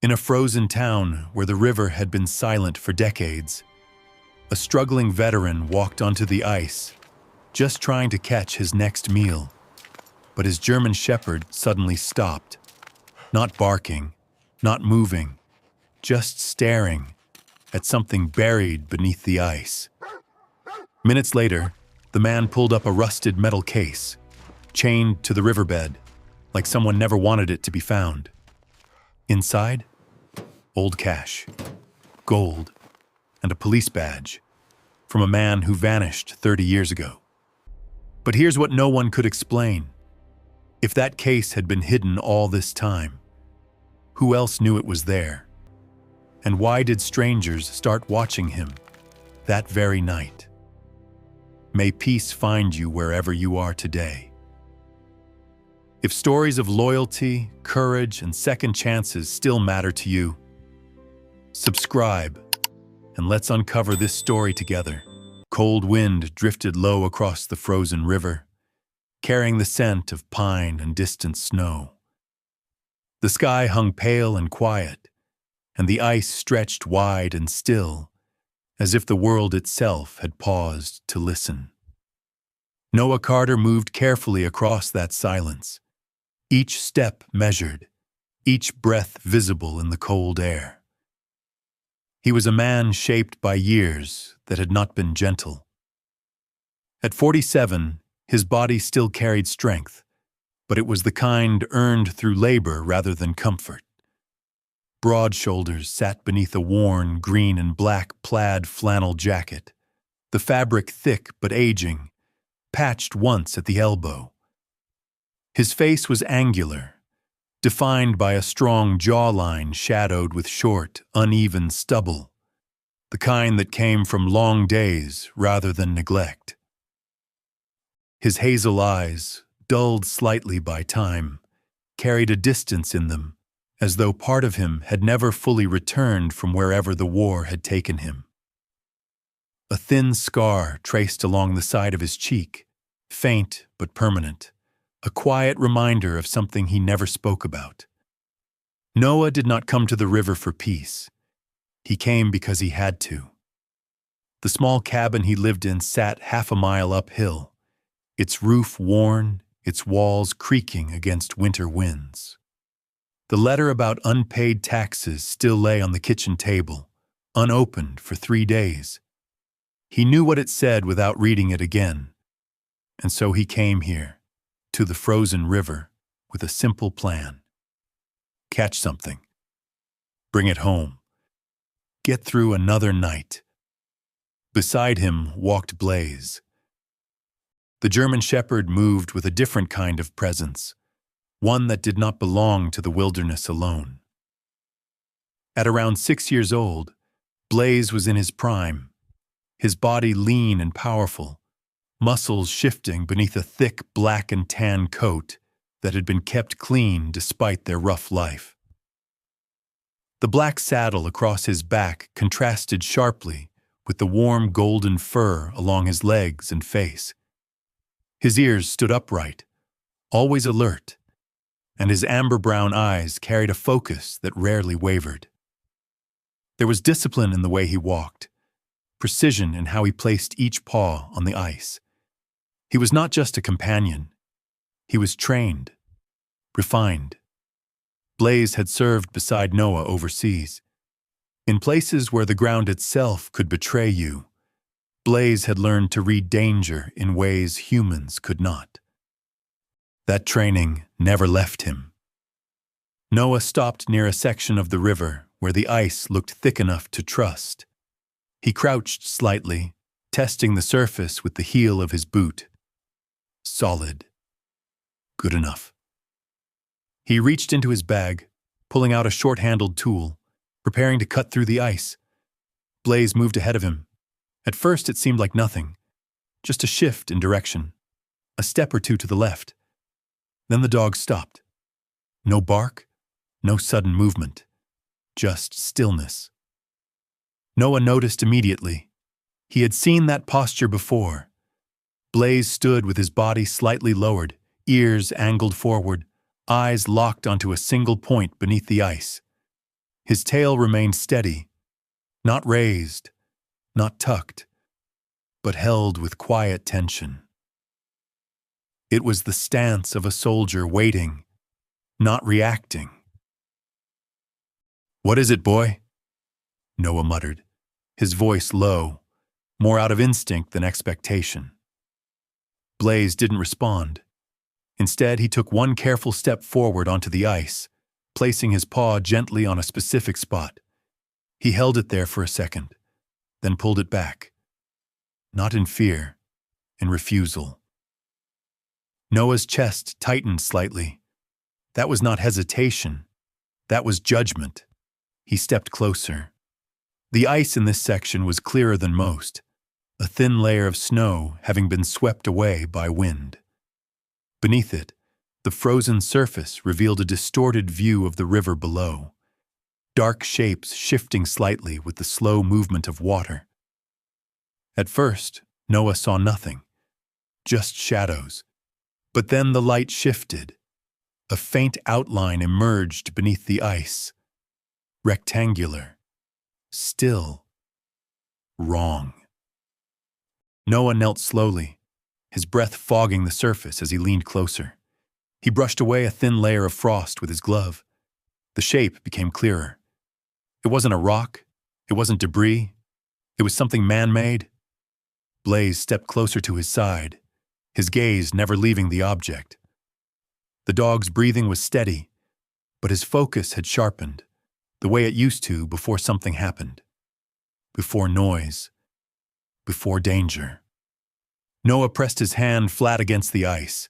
In a frozen town where the river had been silent for decades, a struggling veteran walked onto the ice, just trying to catch his next meal. But his German Shepherd suddenly stopped, not barking, not moving, just staring at something buried beneath the ice. Minutes later, the man pulled up a rusted metal case, chained to the riverbed, like someone never wanted it to be found. Inside, old cash, gold, and a police badge from a man who vanished 30 years ago. But here's what no one could explain. If that case had been hidden all this time, who else knew it was there? And why did strangers start watching him that very night? May peace find you wherever you are today. If stories of loyalty, courage, and second chances still matter to you, subscribe and let's uncover this story together. Cold wind drifted low across the frozen river, carrying the scent of pine and distant snow. The sky hung pale and quiet, and the ice stretched wide and still, as if the world itself had paused to listen. Noah Carter moved carefully across that silence, each step measured, each breath visible in the cold air. He was a man shaped by years that had not been gentle. At 47, his body still carried strength, but it was the kind earned through labor rather than comfort. Broad shoulders sat beneath a worn green and black plaid flannel jacket, the fabric thick but aging, patched once at the elbow. His face was angular, defined by a strong jawline shadowed with short, uneven stubble, the kind that came from long days rather than neglect. His hazel eyes, dulled slightly by time, carried a distance in them, as though part of him had never fully returned from wherever the war had taken him. A thin scar traced along the side of his cheek, faint but permanent, a quiet reminder of something he never spoke about. Noah did not come to the river for peace. He came because he had to. The small cabin he lived in sat half a mile uphill, its roof worn, its walls creaking against winter winds. The letter about unpaid taxes still lay on the kitchen table, unopened for 3 days. He knew what it said without reading it again, and so he came here, to the frozen river, with a simple plan. Catch something. Bring it home. Get through another night. Beside him walked Blaze. The German Shepherd moved with a different kind of presence, one that did not belong to the wilderness alone. At around 6 years old, Blaze was in his prime, his body lean and powerful, muscles shifting beneath a thick black and tan coat that had been kept clean despite their rough life. The black saddle across his back contrasted sharply with the warm golden fur along his legs and face. His ears stood upright, always alert, and his amber-brown eyes carried a focus that rarely wavered. There was discipline in the way he walked, precision in how he placed each paw on the ice. He was not just a companion. He was trained, refined. Blaze had served beside Noah overseas. In places where the ground itself could betray you, Blaze had learned to read danger in ways humans could not. That training never left him. Noah stopped near a section of the river where the ice looked thick enough to trust. He crouched slightly, testing the surface with the heel of his boot. Solid. Good enough. He reached into his bag, pulling out a short-handled tool, preparing to cut through the ice. Blaze moved ahead of him. At first it seemed like nothing, just a shift in direction, a step or two to the left. Then the dog stopped. No bark, no sudden movement, just stillness. Noah noticed immediately. He had seen that posture before. Blaze stood with his body slightly lowered, ears angled forward, eyes locked onto a single point beneath the ice. His tail remained steady, not raised, not tucked, but held with quiet tension. It was the stance of a soldier waiting, not reacting. "What is it, boy?" Noah muttered, his voice low, more out of instinct than expectation. Blaze didn't respond. Instead, he took one careful step forward onto the ice, placing his paw gently on a specific spot. He held it there for a second, then pulled it back. Not in fear, in refusal. Noah's chest tightened slightly. That was not hesitation. That was judgment. He stepped closer. The ice in this section was clearer than most, a thin layer of snow having been swept away by wind. Beneath it, the frozen surface revealed a distorted view of the river below, dark shapes shifting slightly with the slow movement of water. At first, Noah saw nothing, just shadows. But then the light shifted. A faint outline emerged beneath the ice. Rectangular. Still. Wrong. Noah knelt slowly, his breath fogging the surface as he leaned closer. He brushed away a thin layer of frost with his glove. The shape became clearer. It wasn't a rock. It wasn't debris. It was something man-made. Blaze stepped closer to his side, his gaze never leaving the object. The dog's breathing was steady, but his focus had sharpened, the way it used to before something happened. Before noise. Before danger. Noah pressed his hand flat against the ice.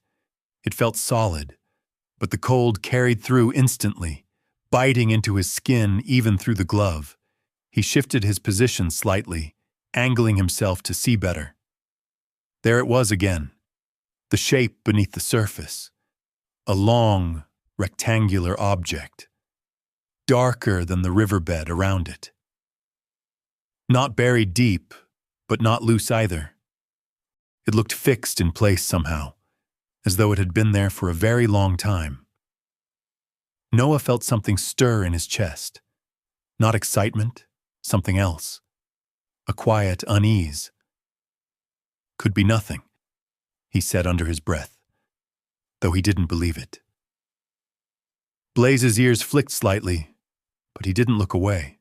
It felt solid, but the cold carried through instantly, biting into his skin even through the glove. He shifted his position slightly, angling himself to see better. There it was again, the shape beneath the surface, a long, rectangular object, darker than the riverbed around it. Not buried deep, but not loose either. It looked fixed in place somehow, as though it had been there for a very long time. Noah felt something stir in his chest. Not excitement, something else. A quiet unease. Could be nothing, he said under his breath, though he didn't believe it. Blaze's ears flicked slightly, but he didn't look away.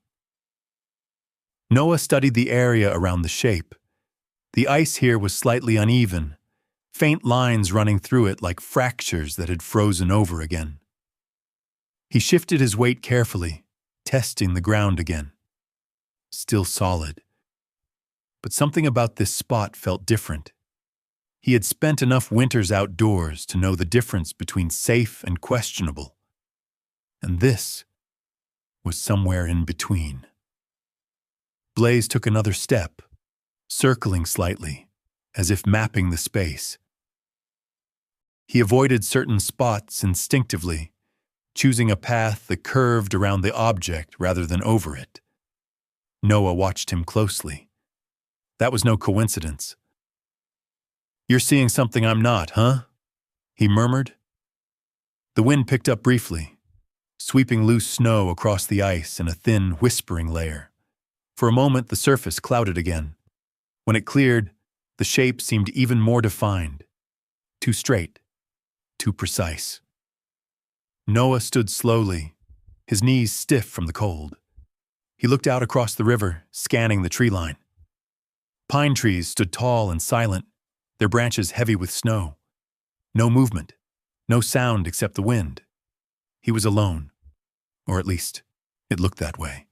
Noah studied the area around the shape. The ice here was slightly uneven, faint lines running through it like fractures that had frozen over again. He shifted his weight carefully, testing the ground again. Still solid. But something about this spot felt different. He had spent enough winters outdoors to know the difference between safe and questionable. And this was somewhere in between. Blaze took another step, circling slightly, as if mapping the space. He avoided certain spots instinctively, choosing a path that curved around the object rather than over it. Noah watched him closely. That was no coincidence. "You're seeing something I'm not, huh?" he murmured. The wind picked up briefly, sweeping loose snow across the ice in a thin, whispering layer. For a moment, the surface clouded again. When it cleared, the shape seemed even more defined. Too straight, too precise. Noah stood slowly, his knees stiff from the cold. He looked out across the river, scanning the tree line. Pine trees stood tall and silent, their branches heavy with snow. No movement, no sound except the wind. He was alone, or at least, it looked that way.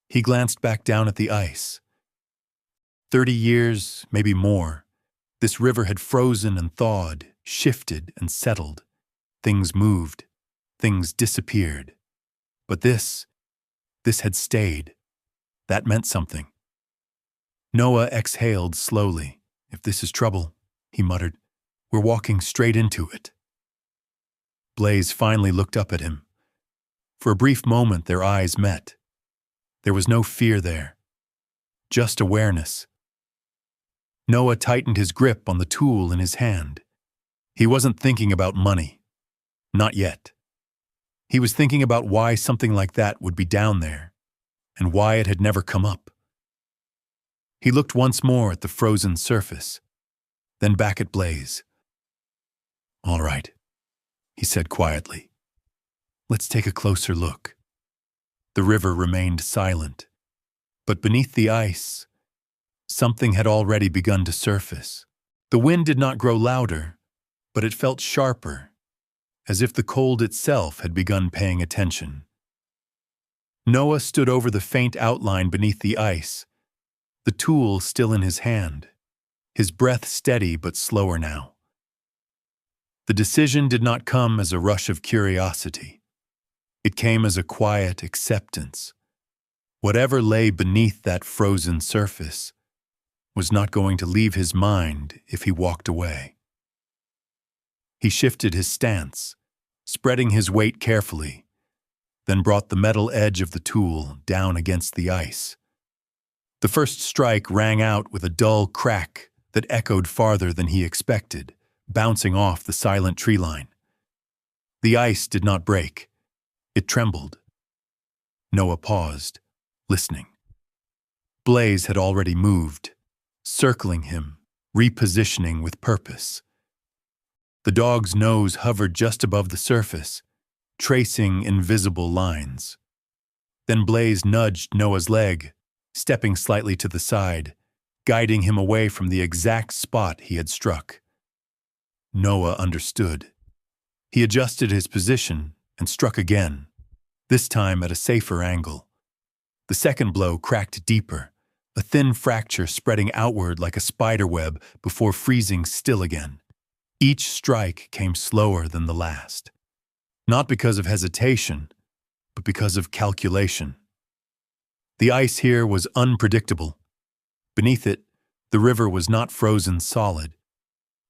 He glanced back down at the ice. 30 years, maybe more, this river had frozen and thawed, shifted and settled. Things moved, things disappeared. But this had stayed. That meant something. Noah exhaled slowly. "If this is trouble," he muttered, "we're walking straight into it." Blaze finally looked up at him. For a brief moment, their eyes met. There was no fear there, just awareness. Noah tightened his grip on the tool in his hand. He wasn't thinking about money. Not yet. He was thinking about why something like that would be down there, and why it had never come up. He looked once more at the frozen surface, then back at Blaze. "All right," he said quietly. "Let's take a closer look." The river remained silent, but beneath the ice, something had already begun to surface. The wind did not grow louder, but it felt sharper, as if the cold itself had begun paying attention. Noah stood over the faint outline beneath the ice, the tool still in his hand, his breath steady but slower now. The decision did not come as a rush of curiosity. It came as a quiet acceptance. Whatever lay beneath that frozen surface was not going to leave his mind if he walked away. He shifted his stance, spreading his weight carefully, then brought the metal edge of the tool down against the ice. The first strike rang out with a dull crack that echoed farther than he expected, bouncing off the silent tree line. The ice did not break. It trembled. Noah paused, listening. Blaze had already moved, circling him, repositioning with purpose. The dog's nose hovered just above the surface, tracing invisible lines. Then Blaze nudged Noah's leg, stepping slightly to the side, guiding him away from the exact spot he had struck. Noah understood. He adjusted his position and struck again, this time at a safer angle. The second blow cracked deeper, a thin fracture spreading outward like a spider web before freezing still again. Each strike came slower than the last, not because of hesitation, but because of calculation. The ice here was unpredictable. Beneath it, the river was not frozen solid.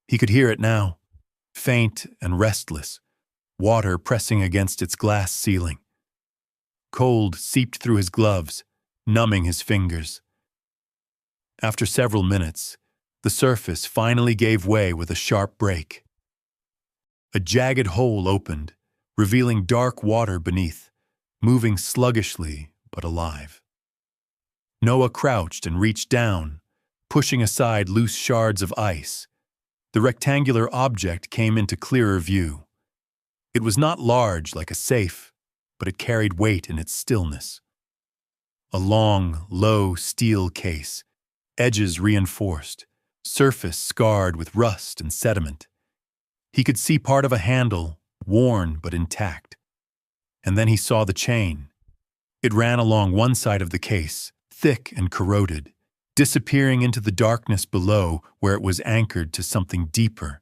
He could hear it now, faint and restless, water pressing against its glass ceiling. Cold seeped through his gloves, numbing his fingers. After several minutes, the surface finally gave way with a sharp break. A jagged hole opened, revealing dark water beneath, moving sluggishly but alive. Noah crouched and reached down, pushing aside loose shards of ice. The rectangular object came into clearer view. It was not large like a safe, but it carried weight in its stillness. A long, low steel case, edges reinforced, surface scarred with rust and sediment. He could see part of a handle, worn but intact. And then he saw the chain. It ran along one side of the case, thick and corroded, disappearing into the darkness below where it was anchored to something deeper,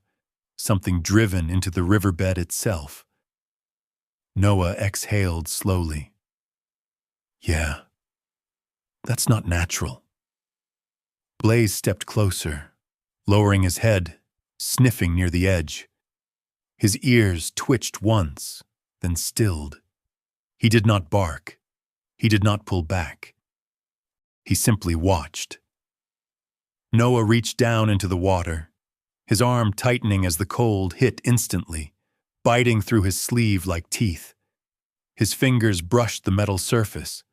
something driven into the riverbed itself. Noah exhaled slowly. Yeah, that's not natural. Blaze stepped closer, lowering his head, sniffing near the edge. His ears twitched once, then stilled. He did not bark. He did not pull back. He simply watched. Noah reached down into the water, his arm tightening as the cold hit instantly, biting through his sleeve like teeth. His fingers brushed the metal surface,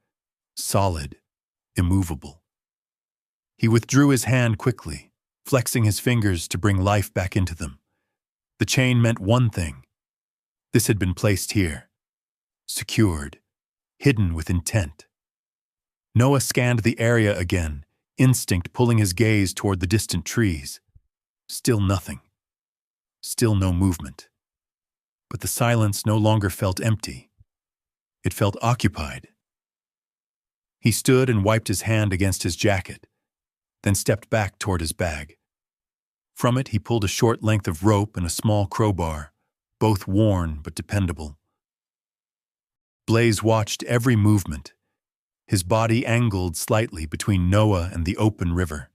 solid, immovable. He withdrew his hand quickly, flexing his fingers to bring life back into them. The chain meant one thing. This had been placed here, secured, hidden with intent. Noah scanned the area again, instinct pulling his gaze toward the distant trees. Still nothing. Still no movement. But the silence no longer felt empty. It felt occupied. He stood and wiped his hand against his jacket, then stepped back toward his bag. From it, he pulled a short length of rope and a small crowbar, both worn but dependable. Blaze watched every movement, his body angled slightly between Noah and the open river,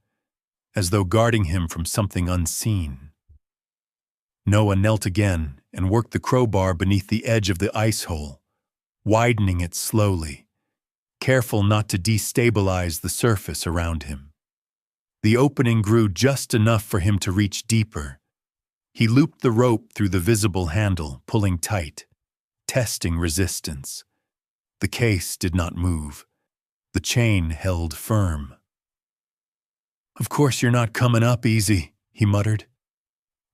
as though guarding him from something unseen. Noah knelt again and worked the crowbar beneath the edge of the ice hole, widening it slowly, careful not to destabilize the surface around him. The opening grew just enough for him to reach deeper. He looped the rope through the visible handle, pulling tight. testing resistance. The case did not move. The chain held firm. "Of course you're not coming up easy," he muttered.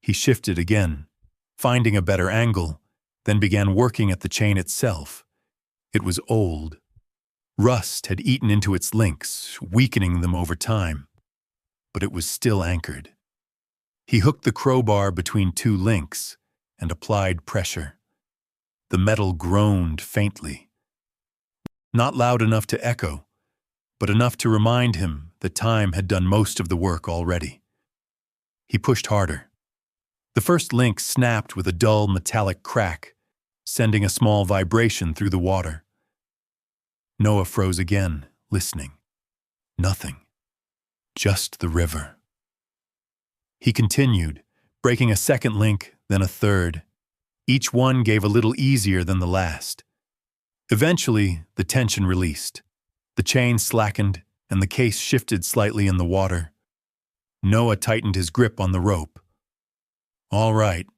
He shifted again, finding a better angle, then began working at the chain itself. It was old. Rust had eaten into its links, weakening them over time, but it was still anchored. He hooked the crowbar between two links and applied pressure. The metal groaned faintly. Not loud enough to echo, but enough to remind him that time had done most of the work already. He pushed harder. The first link snapped with a dull metallic crack, sending a small vibration through the water. Noah froze again, listening. Nothing. Just the river. He continued, breaking a second link, then a third. Each one gave a little easier than the last. Eventually, the tension released. The chain slackened, and the case shifted slightly in the water. Noah tightened his grip on the rope. "All right,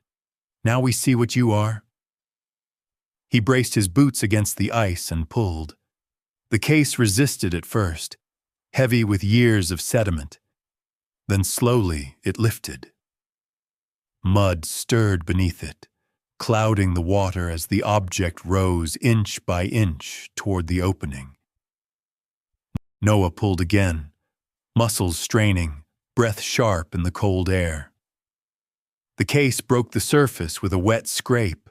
now we see what you are." He braced his boots against the ice and pulled. The case resisted at first, heavy with years of sediment. Then slowly it lifted. Mud stirred beneath it, clouding the water as the object rose inch by inch toward the opening. Noah pulled again, muscles straining, breath sharp in the cold air. The case broke the surface with a wet scrape,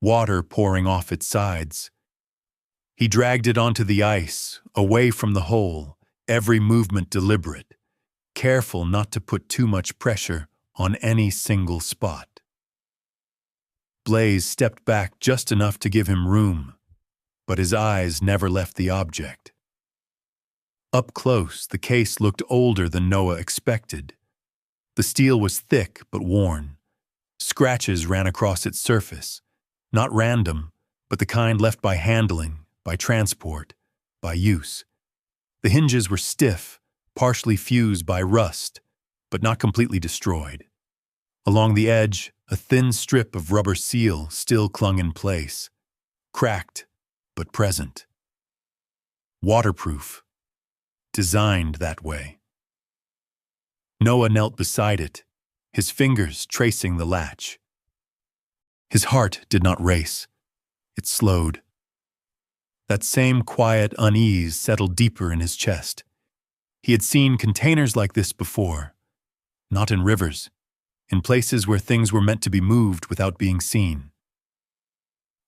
water pouring off its sides. He dragged it onto the ice, away from the hole, every movement deliberate, careful not to put too much pressure on any single spot. Blaze stepped back just enough to give him room, but his eyes never left the object. Up close, the case looked older than Noah expected. The steel was thick but worn. Scratches ran across its surface, not random, but the kind left by handling, by transport, by use. The hinges were stiff, partially fused by rust, but not completely destroyed. Along the edge, a thin strip of rubber seal still clung in place, cracked but present. Waterproof. Designed that way. Noah knelt beside it, his fingers tracing the latch. His heart did not race. It slowed. That same quiet unease settled deeper in his chest. He had seen containers like this before, not in rivers, in places where things were meant to be moved without being seen.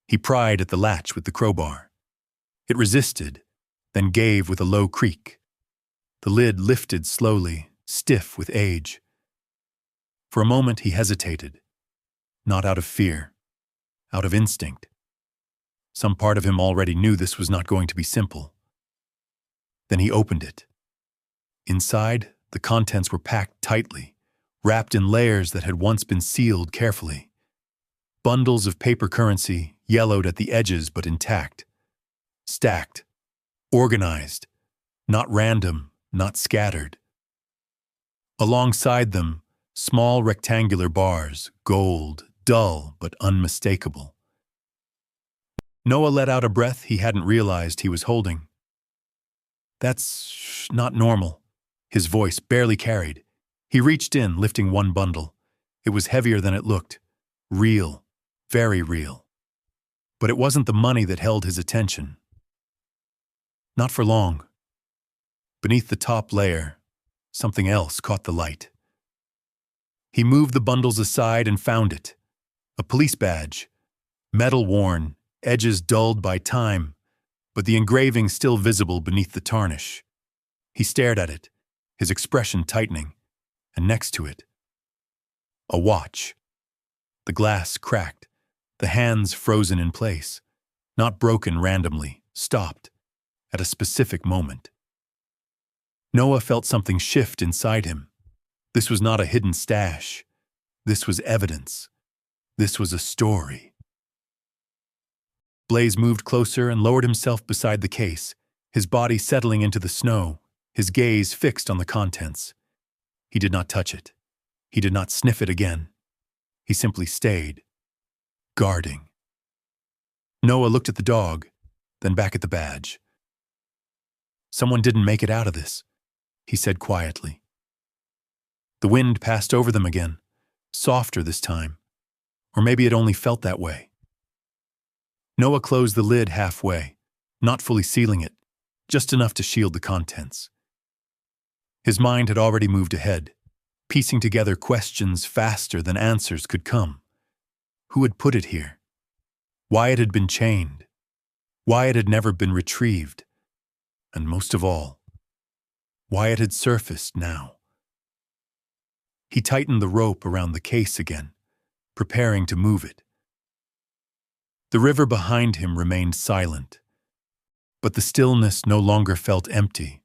He pried at the latch with the crowbar. It resisted, then gave with a low creak. The lid lifted slowly, stiff with age. For a moment he hesitated, not out of fear, out of instinct. Some part of him already knew this was not going to be simple. Then he opened it. Inside, the contents were packed tightly, wrapped in layers that had once been sealed carefully. Bundles of paper currency, yellowed at the edges but intact. Stacked, organized, not random, not scattered. Alongside them, small rectangular bars, gold, dull but unmistakable. Noah let out a breath he hadn't realized he was holding. "That's not normal," his voice barely carried. He reached in, lifting one bundle. It was heavier than it looked. Real, very real. But it wasn't the money that held his attention. Not for long. Beneath the top layer, something else caught the light. He moved the bundles aside and found it. A police badge, metal-worn, edges dulled by time, but the engraving still visible beneath the tarnish. He stared at it, his expression tightening, and next to it, a watch. The glass cracked, the hands frozen in place, not broken randomly, stopped, at a specific moment. Noah felt something shift inside him. This was not a hidden stash. This was evidence. This was a story. Blaze moved closer and lowered himself beside the case, his body settling into the snow, his gaze fixed on the contents. He did not touch it. He did not sniff it again. He simply stayed, guarding. Noah looked at the dog, then back at the badge. "Someone didn't make it out of this," he said quietly. The wind passed over them again, softer this time, or maybe it only felt that way. Noah closed the lid halfway, not fully sealing it, just enough to shield the contents. His mind had already moved ahead, piecing together questions faster than answers could come. Who had put it here? Why it had been chained? Why it had never been retrieved? And most of all, why it had surfaced now. He tightened the rope around the case again, preparing to move it. The river behind him remained silent, but the stillness no longer felt empty.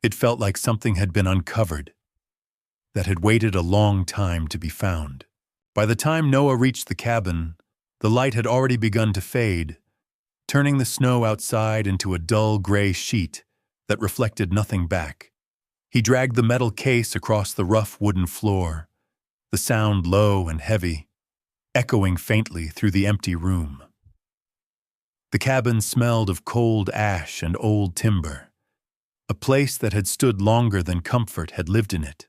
It felt like something had been uncovered, that had waited a long time to be found. By the time Noah reached the cabin, the light had already begun to fade, turning the snow outside into a dull gray sheet that reflected nothing back. He dragged the metal case across the rough wooden floor, the sound low and heavy, echoing faintly through the empty room. The cabin smelled of cold ash and old timber, a place that had stood longer than comfort had lived in it.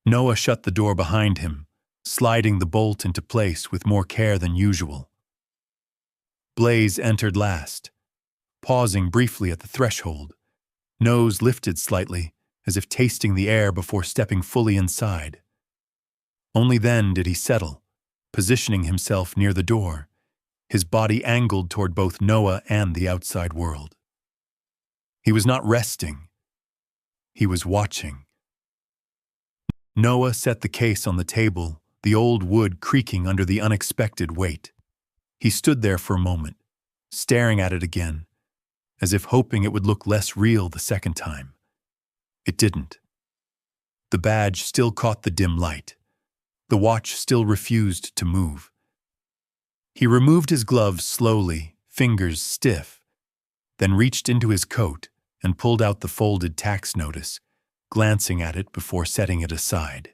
Noah shut the door behind him, sliding the bolt into place with more care than usual. Blaze entered last, pausing briefly at the threshold, nose lifted slightly, as if tasting the air before stepping fully inside. Only then did he settle, positioning himself near the door, his body angled toward both Noah and the outside world. He was not resting. He was watching. Noah set the case on the table, the old wood creaking under the unexpected weight. He stood there for a moment, staring at it again, as if hoping it would look less real the second time. It didn't. The badge still caught the dim light. The watch still refused to move. He removed his gloves slowly, fingers stiff, then reached into his coat and pulled out the folded tax notice, glancing at it before setting it aside.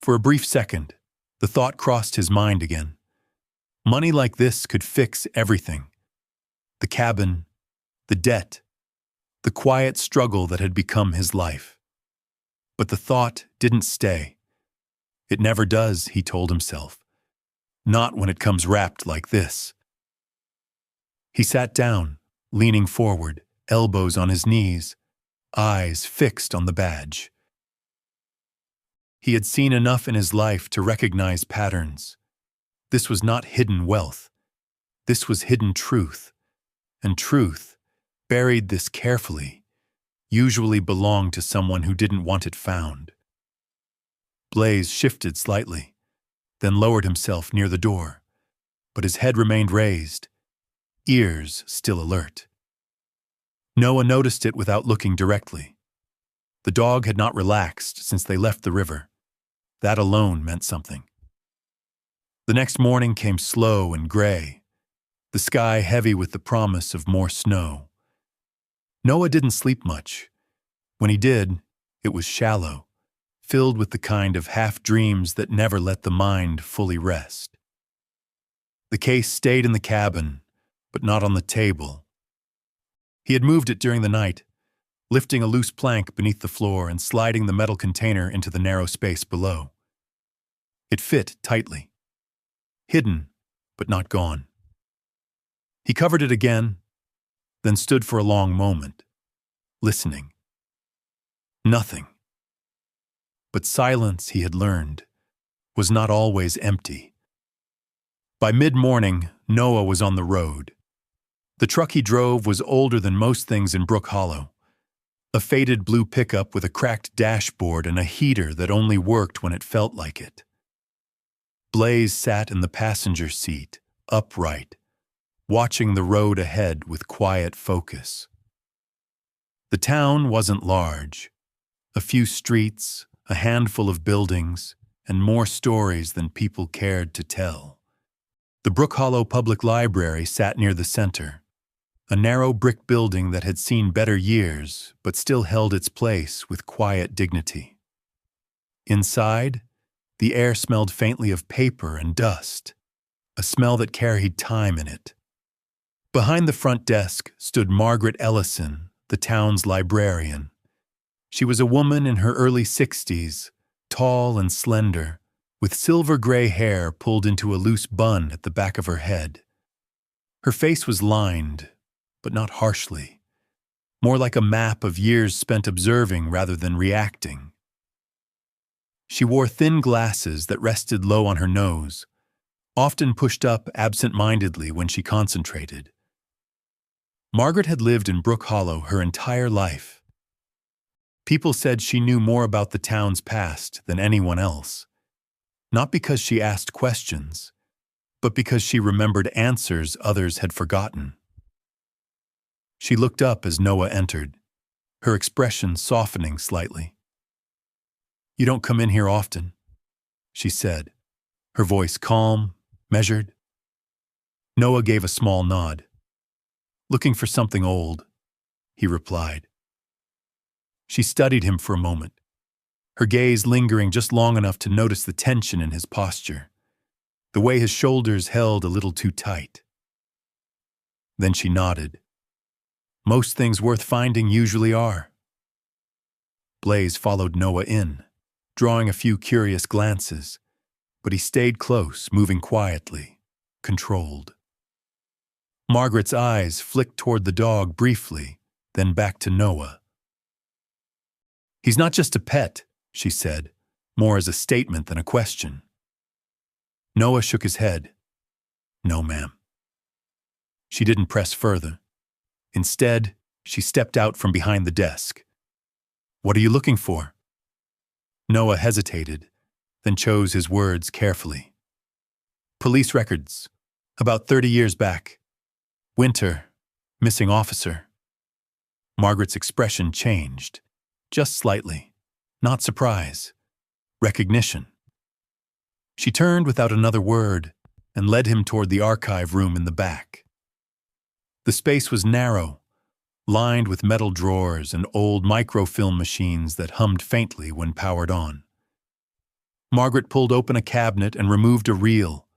For a brief second, the thought crossed his mind again. Money like this could fix everything. The cabin, the debt, the quiet struggle that had become his life. But the thought didn't stay. It never does, he told himself. Not when it comes wrapped like this. He sat down, leaning forward, elbows on his knees, eyes fixed on the badge. He had seen enough in his life to recognize patterns. This was not hidden wealth. This was hidden truth. And truth, buried this carefully, usually belonged to someone who didn't want it found. Blaze shifted slightly, then lowered himself near the door, but his head remained raised, ears still alert. Noah noticed it without looking directly. The dog had not relaxed since they left the river. That alone meant something. The next morning came slow and gray, the sky heavy with the promise of more snow. Noah didn't sleep much. When he did, it was shallow, filled with the kind of half-dreams that never let the mind fully rest. The case stayed in the cabin, but not on the table. He had moved it during the night, lifting a loose plank beneath the floor and sliding the metal container into the narrow space below. It fit tightly. Hidden, but not gone. He covered it again, then stood for a long moment, listening. Nothing. But silence, he had learned, was not always empty. By mid-morning, Noah was on the road. The truck he drove was older than most things in Brook Hollow. A faded blue pickup with a cracked dashboard and a heater that only worked when it felt like it. Blaze sat in the passenger seat, upright, watching the road ahead with quiet focus. The town wasn't large. A few streets, a handful of buildings, and more stories than people cared to tell. The Brook Hollow Public Library sat near the center, a narrow brick building that had seen better years but still held its place with quiet dignity. Inside, the air smelled faintly of paper and dust, a smell that carried time in it. Behind the front desk stood Margaret Ellison, the town's librarian. She was a woman in her early 60s, tall and slender, with silver-gray hair pulled into a loose bun at the back of her head. Her face was lined, but not harshly, more like a map of years spent observing rather than reacting. She wore thin glasses that rested low on her nose, often pushed up absent-mindedly when she concentrated. Margaret had lived in Brook Hollow her entire life. People said she knew more about the town's past than anyone else, not because she asked questions, but because she remembered answers others had forgotten. She looked up as Noah entered, her expression softening slightly. "You don't come in here often," she said, her voice calm, measured. Noah gave a small nod. "Looking for something old," he replied. She studied him for a moment, her gaze lingering just long enough to notice the tension in his posture, the way his shoulders held a little too tight. Then she nodded. "Most things worth finding usually are." Blaze followed Noah in, drawing a few curious glances, but he stayed close, moving quietly, controlled. Margaret's eyes flicked toward the dog briefly, then back to Noah. "He's not just a pet," she said, more as a statement than a question. Noah shook his head. "No, ma'am." She didn't press further. Instead, she stepped out from behind the desk. "What are you looking for?" Noah hesitated, then chose his words carefully. "Police records. About 30 years back. Winter. Missing officer." Margaret's expression changed, just slightly. Not surprise. Recognition. She turned without another word and led him toward the archive room in the back. The space was narrow, lined with metal drawers and old microfilm machines that hummed faintly when powered on. Margaret pulled open a cabinet and removed a reel,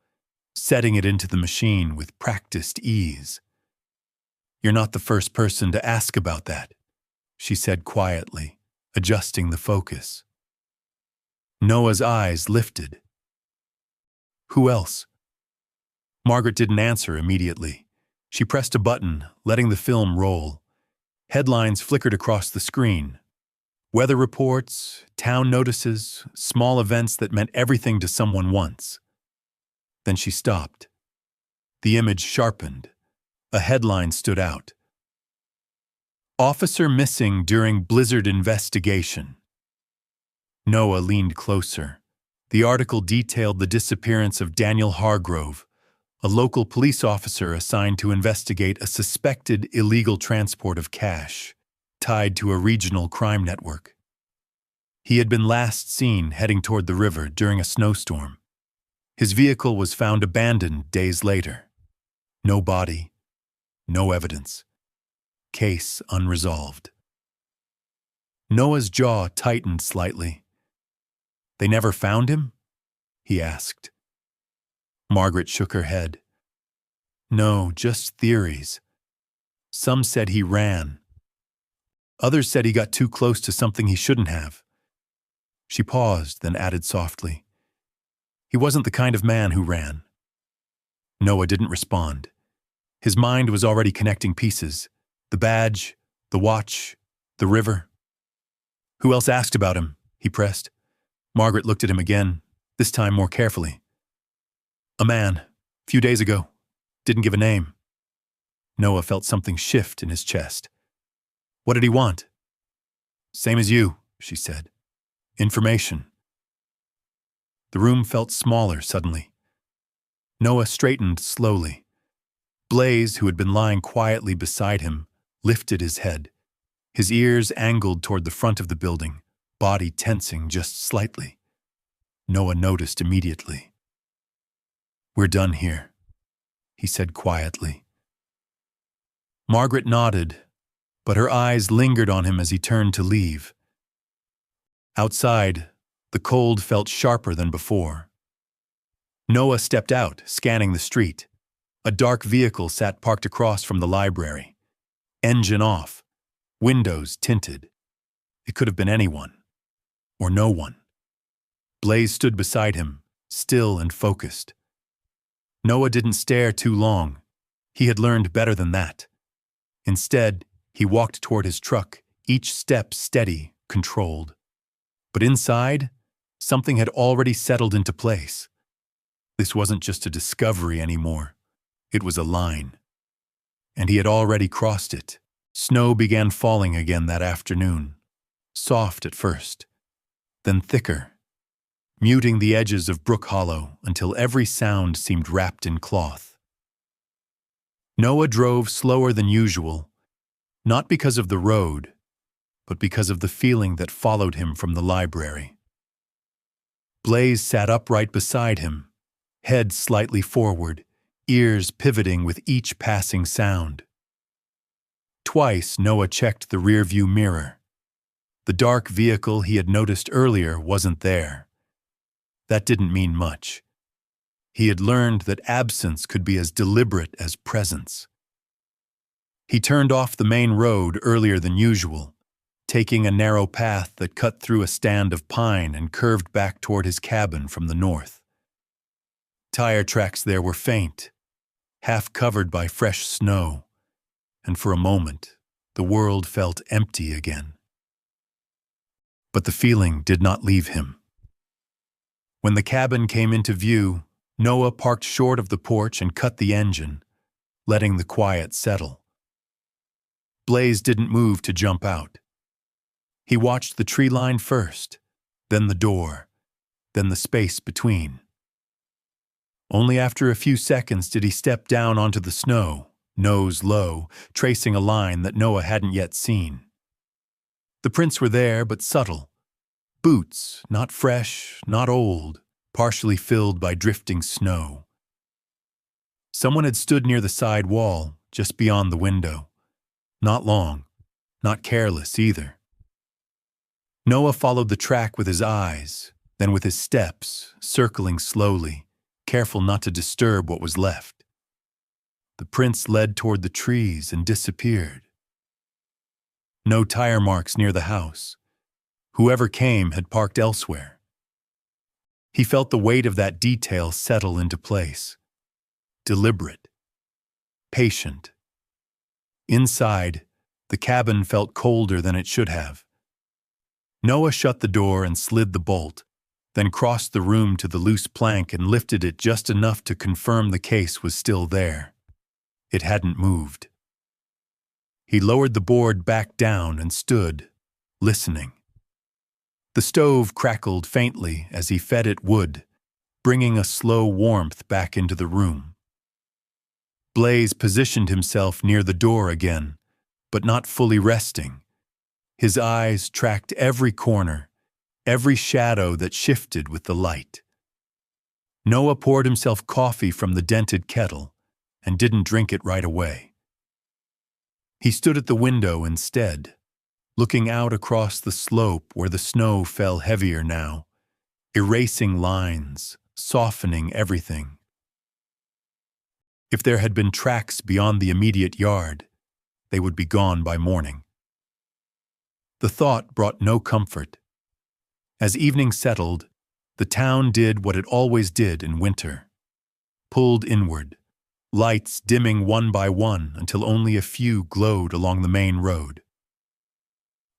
setting it into the machine with practiced ease. "You're not the first person to ask about that," she said quietly, adjusting the focus. Noah's eyes lifted. "Who else?" Margaret didn't answer immediately. She pressed a button, letting the film roll. Headlines flickered across the screen. Weather reports, town notices, small events that meant everything to someone once. Then she stopped. The image sharpened. A headline stood out. "Officer missing during blizzard investigation." Noah leaned closer. The article detailed the disappearance of Daniel Hargrove, a local police officer assigned to investigate a suspected illegal transport of cash, tied to a regional crime network. He had been last seen heading toward the river during a snowstorm. His vehicle was found abandoned days later. No body, no evidence. Case unresolved. Noah's jaw tightened slightly. "They never found him?" he asked. Margaret shook her head. "No, just theories. Some said he ran. Others said he got too close to something he shouldn't have." She paused, then added softly, "He wasn't the kind of man who ran." Noah didn't respond. His mind was already connecting pieces. The badge, the watch, the river. "Who else asked about him?" he pressed. Margaret looked at him again, this time more carefully. "A man, a few days ago. Didn't give a name." Noah felt something shift in his chest. "What did he want?" "Same as you," she said. "Information." The room felt smaller suddenly. Noah straightened slowly. Blaze, who had been lying quietly beside him, lifted his head, his ears angled toward the front of the building, body tensing just slightly. Noah noticed immediately. "We're done here," he said quietly. Margaret nodded, but her eyes lingered on him as he turned to leave. Outside, the cold felt sharper than before. Noah stepped out, scanning the street. A dark vehicle sat parked across from the library. Engine off, windows tinted. It could have been anyone, or no one. Blaze stood beside him, still and focused. Noah didn't stare too long. He had learned better than that. Instead, he walked toward his truck, each step steady, controlled. But inside, something had already settled into place. This wasn't just a discovery anymore. It was a line. And he had already crossed it. Snow began falling again that afternoon. Soft at first, then thicker, muting the edges of Brook Hollow until every sound seemed wrapped in cloth. Noah drove slower than usual, not because of the road, but because of the feeling that followed him from the library. Blaze sat upright beside him, head slightly forward, ears pivoting with each passing sound. Twice Noah checked the rearview mirror. The dark vehicle he had noticed earlier wasn't there. That didn't mean much. He had learned that absence could be as deliberate as presence. He turned off the main road earlier than usual, taking a narrow path that cut through a stand of pine and curved back toward his cabin from the north. Tire tracks there were faint, half covered by fresh snow, and for a moment, the world felt empty again. But the feeling did not leave him. When the cabin came into view, Noah parked short of the porch and cut the engine, letting the quiet settle. Blaze didn't move to jump out. He watched the tree line first, then the door, then the space between. Only after a few seconds did he step down onto the snow, nose low, tracing a line that Noah hadn't yet seen. The prints were there, but subtle. Boots, not fresh, not old, partially filled by drifting snow. Someone had stood near the side wall, just beyond the window. Not long, not careless either. Noah followed the track with his eyes, then with his steps, circling slowly, careful not to disturb what was left. The prints led toward the trees and disappeared. No tire marks near the house. Whoever came had parked elsewhere. He felt the weight of that detail settle into place. Deliberate. Patient. Inside, the cabin felt colder than it should have. Noah shut the door and slid the bolt, then crossed the room to the loose plank and lifted it just enough to confirm the case was still there. It hadn't moved. He lowered the board back down and stood, listening. The stove crackled faintly as he fed it wood, bringing a slow warmth back into the room. Blaze positioned himself near the door again, but not fully resting. His eyes tracked every corner, every shadow that shifted with the light. Noah poured himself coffee from the dented kettle and didn't drink it right away. He stood at the window instead, looking out across the slope where the snow fell heavier now, erasing lines, softening everything. If there had been tracks beyond the immediate yard, they would be gone by morning. The thought brought no comfort. As evening settled, the town did what it always did in winter. Pulled inward, lights dimming one by one until only a few glowed along the main road.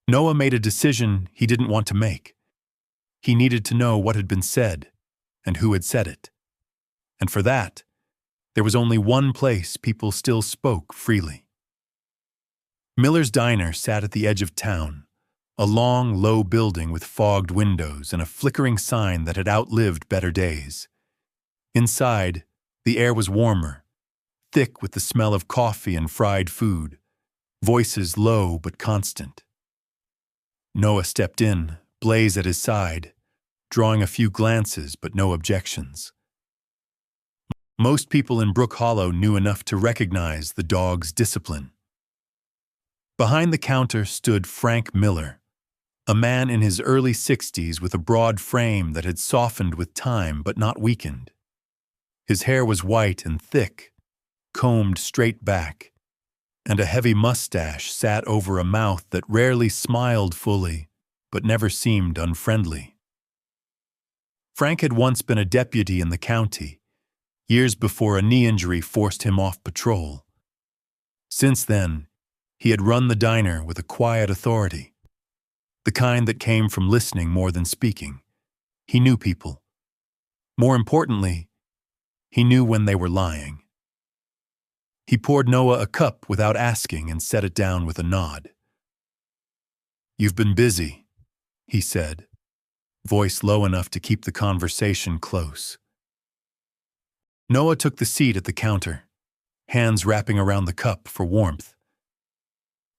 Noah made a decision he didn't want to make. He needed to know what had been said and who had said it. And for that, there was only one place people still spoke freely. Miller's Diner sat at the edge of town, a long, low building with fogged windows and a flickering sign that had outlived better days. Inside, the air was warmer, thick with the smell of coffee and fried food, voices low but constant. Noah stepped in, Blaze at his side, drawing a few glances but no objections. Most people in Brook Hollow knew enough to recognize the dog's discipline. Behind the counter stood Frank Miller, a man in his early 60s with a broad frame that had softened with time but not weakened. His hair was white and thick, combed straight back, and a heavy mustache sat over a mouth that rarely smiled fully, but never seemed unfriendly. Frank had once been a deputy in the county, years before a knee injury forced him off patrol. Since then, he had run the diner with a quiet authority, the kind that came from listening more than speaking. He knew people. More importantly, he knew when they were lying. He poured Noah a cup without asking and set it down with a nod. "You've been busy," he said, voice low enough to keep the conversation close. Noah took the seat at the counter, hands wrapping around the cup for warmth.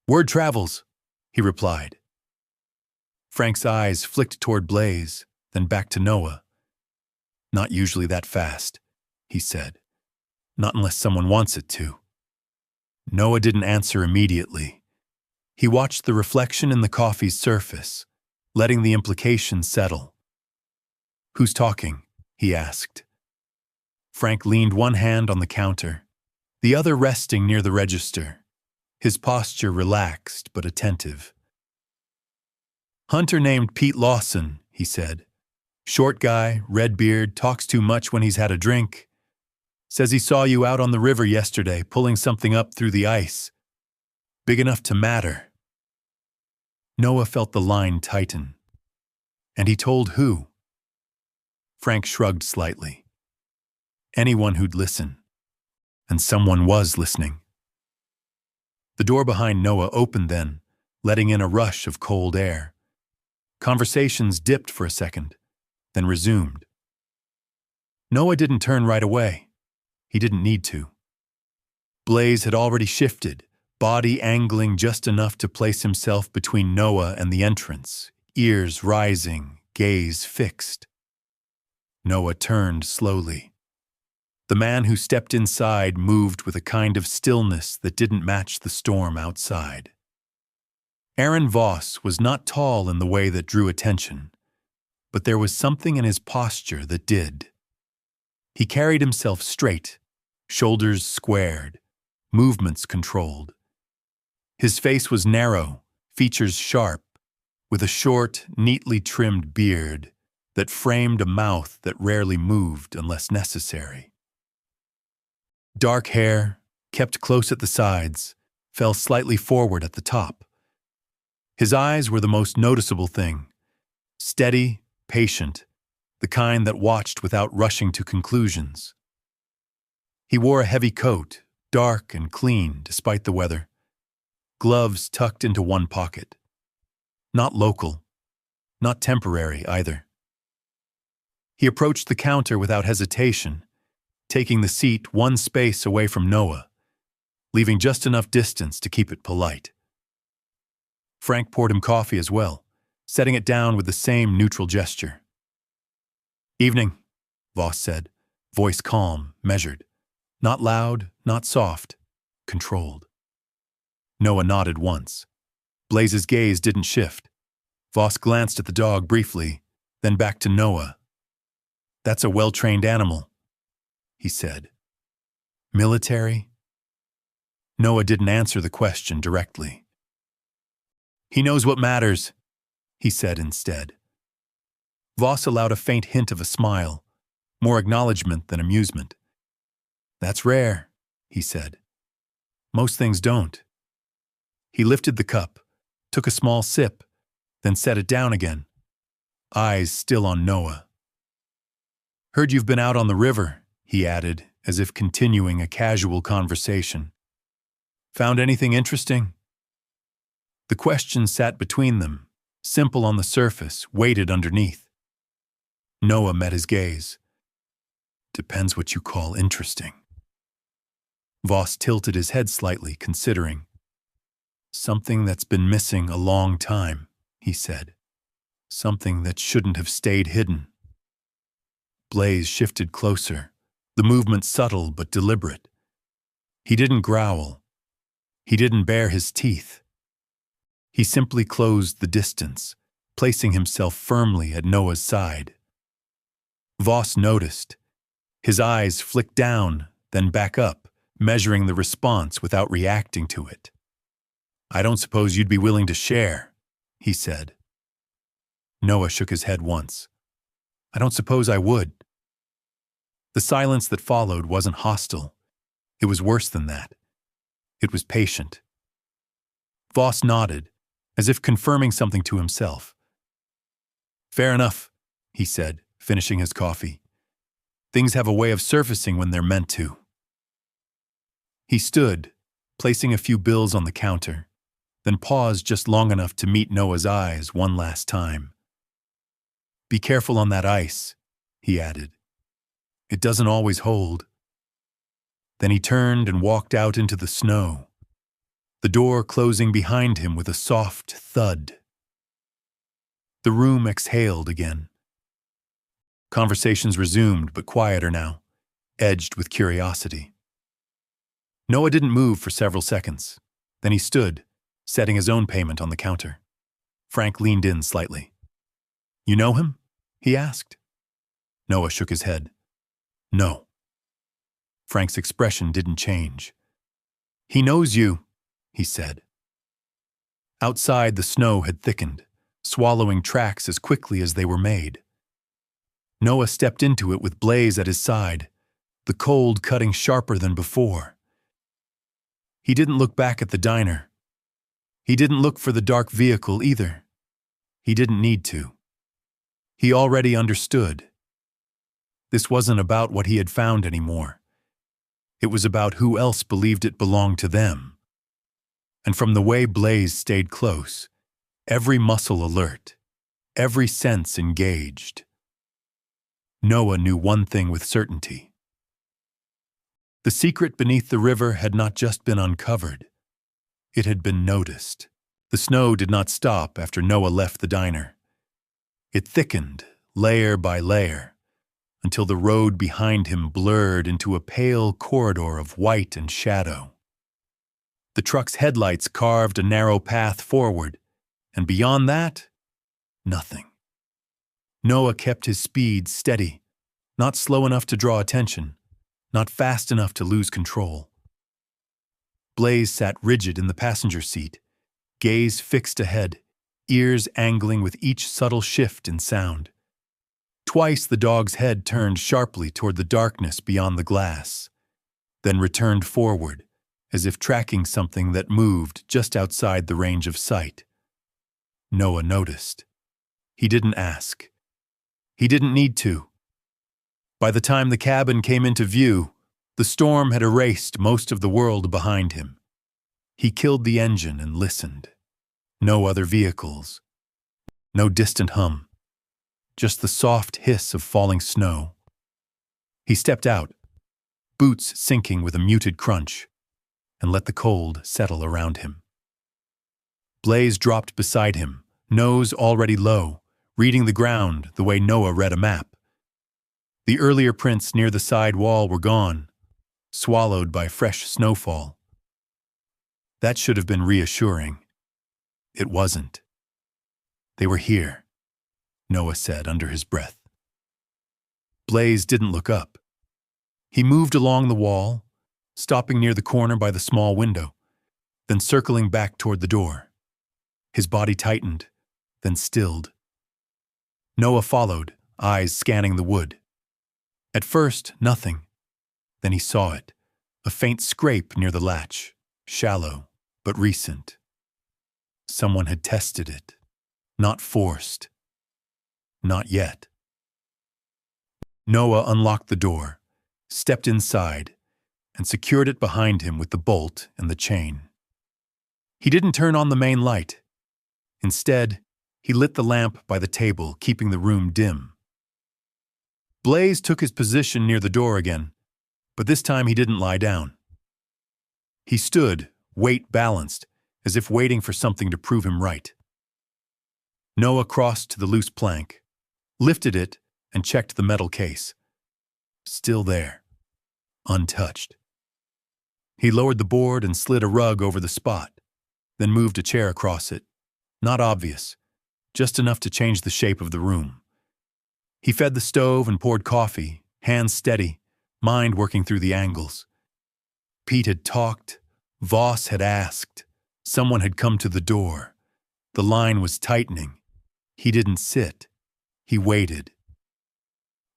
"Word travels," he replied. Frank's eyes flicked toward Blaze, then back to Noah. "Not usually that fast," he said. "Not unless someone wants it to." Noah didn't answer immediately. He watched the reflection in the coffee's surface, letting the implication settle. "Who's talking?" he asked. Frank leaned one hand on the counter, the other resting near the register, his posture relaxed but attentive. "Hunter named Pete Lawson," he said. "Short guy, red beard, talks too much when he's had a drink. Says he saw you out on the river yesterday pulling something up through the ice. Big enough to matter." Noah felt the line tighten. "And he told who?" Frank shrugged slightly. Anyone who'd listen. And someone was listening. The door behind Noah opened then, letting in a rush of cold air. Conversations dipped for a second, then resumed. Noah didn't turn right away. He didn't need to. Blaze had already shifted, body angling just enough to place himself between Noah and the entrance, ears rising, gaze fixed. Noah turned slowly. The man who stepped inside moved with a kind of stillness that didn't match the storm outside. Aaron Voss was not tall in the way that drew attention, but there was something in his posture that did. He carried himself straight, shoulders squared, movements controlled. His face was narrow, features sharp, with a short, neatly trimmed beard that framed a mouth that rarely moved unless necessary. Dark hair, kept close at the sides, fell slightly forward at the top. His eyes were the most noticeable thing, steady, patient, the kind that watched without rushing to conclusions. He wore a heavy coat, dark and clean despite the weather, gloves tucked into one pocket. Not local, not temporary either. He approached the counter without hesitation, taking the seat one space away from Noah, leaving just enough distance to keep it polite. Frank poured him coffee as well, setting it down with the same neutral gesture. "Evening," Voss said, voice calm, measured. Not loud, not soft, controlled. Noah nodded once. Blaze's gaze didn't shift. Voss glanced at the dog briefly, then back to Noah. "That's a well-trained animal," he said. "Military?" Noah didn't answer the question directly. "He knows what matters," he said instead. Voss allowed a faint hint of a smile, more acknowledgement than amusement. "That's rare," he said. "Most things don't." He lifted the cup, took a small sip, then set it down again, eyes still on Noah. "Heard you've been out on the river," he added, as if continuing a casual conversation. "Found anything interesting?" The question sat between them, simple on the surface, weighted underneath. Noah met his gaze. "Depends what you call interesting." Voss tilted his head slightly, considering. "Something that's been missing a long time," he said. "Something that shouldn't have stayed hidden." Blaze shifted closer, the movement subtle but deliberate. He didn't growl. He didn't bare his teeth. He simply closed the distance, placing himself firmly at Noah's side. Voss noticed. His eyes flicked down, then back up, measuring the response without reacting to it. "I don't suppose you'd be willing to share," he said. Noah shook his head once. "I don't suppose I would." The silence that followed wasn't hostile. It was worse than that. It was patient. Voss nodded, as if confirming something to himself. "Fair enough," he said, finishing his coffee. "Things have a way of surfacing when they're meant to." He stood, placing a few bills on the counter, then paused just long enough to meet Noah's eyes one last time. "Be careful on that ice," he added. "It doesn't always hold." Then he turned and walked out into the snow, the door closing behind him with a soft thud. The room exhaled again. Conversations resumed, but quieter now, edged with curiosity. Noah didn't move for several seconds. Then he stood, setting his own payment on the counter. Frank leaned in slightly. "You know him?" he asked. Noah shook his head. "No." Frank's expression didn't change. "He knows you," he said. Outside, the snow had thickened, swallowing tracks as quickly as they were made. Noah stepped into it with Blaze at his side, the cold cutting sharper than before. He didn't look back at the diner. He didn't look for the dark vehicle either. He didn't need to. He already understood. This wasn't about what he had found anymore. It was about who else believed it belonged to them. And from the way Blaze stayed close, every muscle alert, every sense engaged, Noah knew one thing with certainty. The secret beneath the river had not just been uncovered. It had been noticed. The snow did not stop after Noah left the diner. It thickened, layer by layer, until the road behind him blurred into a pale corridor of white and shadow. The truck's headlights carved a narrow path forward, and beyond that, nothing. Noah kept his speed steady, not slow enough to draw attention, not fast enough to lose control. Blaze sat rigid in the passenger seat, gaze fixed ahead, ears angling with each subtle shift in sound. Twice the dog's head turned sharply toward the darkness beyond the glass, then returned forward, as if tracking something that moved just outside the range of sight. Noah noticed. He didn't ask. He didn't need to. By the time the cabin came into view, the storm had erased most of the world behind him. He killed the engine and listened. No other vehicles. No distant hum. Just the soft hiss of falling snow. He stepped out, boots sinking with a muted crunch, and let the cold settle around him. Blaze dropped beside him, nose already low, reading the ground the way Noah read a map. The earlier prints near the side wall were gone, swallowed by fresh snowfall. That should have been reassuring. It wasn't. They were here, Noah said under his breath. Blaze didn't look up. He moved along the wall, stopping near the corner by the small window, then circling back toward the door. His body tightened, then stilled. Noah followed, eyes scanning the wood. At first, nothing. Then he saw it, a faint scrape near the latch, shallow but recent. Someone had tested it, not forced. Not yet. Noah unlocked the door, stepped inside, and secured it behind him with the bolt and the chain. He didn't turn on the main light. Instead, he lit the lamp by the table, keeping the room dim. Blaze took his position near the door again, but this time he didn't lie down. He stood, weight balanced, as if waiting for something to prove him right. Noah crossed to the loose plank, lifted it, and checked the metal case. Still there, untouched. He lowered the board and slid a rug over the spot, then moved a chair across it. Not obvious, just enough to change the shape of the room. He fed the stove and poured coffee, hands steady, mind working through the angles. Pete had talked, Voss had asked, someone had come to the door. The line was tightening. He didn't sit. He waited.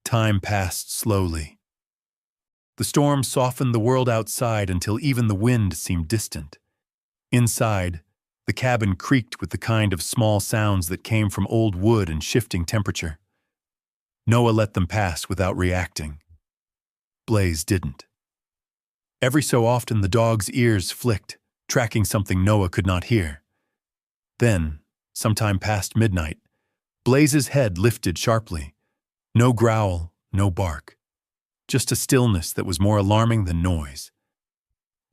Time passed slowly. The storm softened the world outside until even the wind seemed distant. Inside, the cabin creaked with the kind of small sounds that came from old wood and shifting temperature. Noah let them pass without reacting. Blaze didn't. Every so often the dog's ears flicked, tracking something Noah could not hear. Then, sometime past midnight, Blaze's head lifted sharply. No growl, no bark. Just a stillness that was more alarming than noise.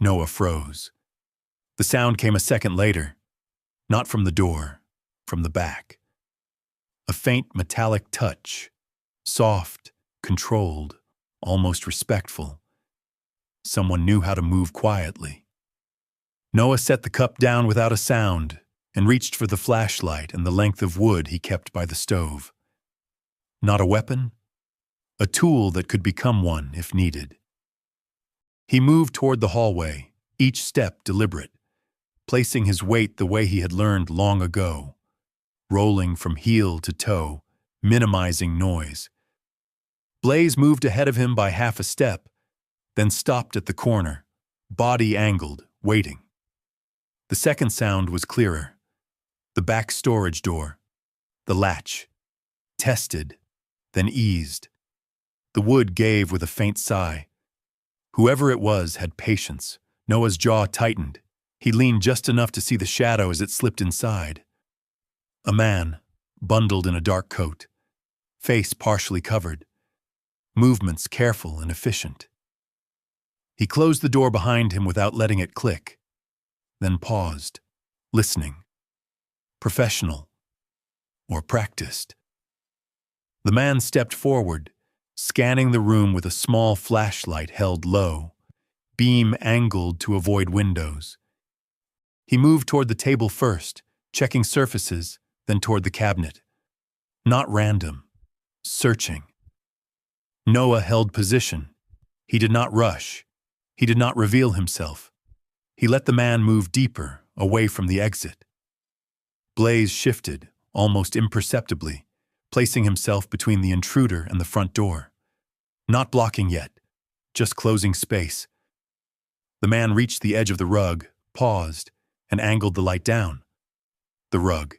Noah froze. The sound came a second later, not from the door, from the back. A faint metallic touch, soft, controlled, almost respectful. Someone knew how to move quietly. Noah set the cup down without a sound and reached for the flashlight and the length of wood he kept by the stove. Not a weapon, a tool that could become one if needed. He moved toward the hallway, each step deliberate, placing his weight the way he had learned long ago, rolling from heel to toe, minimizing noise. Blaze moved ahead of him by half a step, then stopped at the corner, body angled, waiting. The second sound was clearer. The back storage door, the latch, tested, then eased. The wood gave with a faint sigh. Whoever it was had patience. Noah's jaw tightened. He leaned just enough to see the shadow as it slipped inside. A man, bundled in a dark coat, face partially covered, movements careful and efficient. He closed the door behind him without letting it click, then paused, listening. Professional, or practiced. The man stepped forward, scanning the room with a small flashlight held low, beam angled to avoid windows. He moved toward the table first, checking surfaces, then toward the cabinet. Not random, searching. Noah held position. He did not rush. He did not reveal himself. He let the man move deeper, away from the exit. Blaze shifted, almost imperceptibly, placing himself between the intruder and the front door. Not blocking yet, just closing space. The man reached the edge of the rug, paused, and angled the light down. The rug,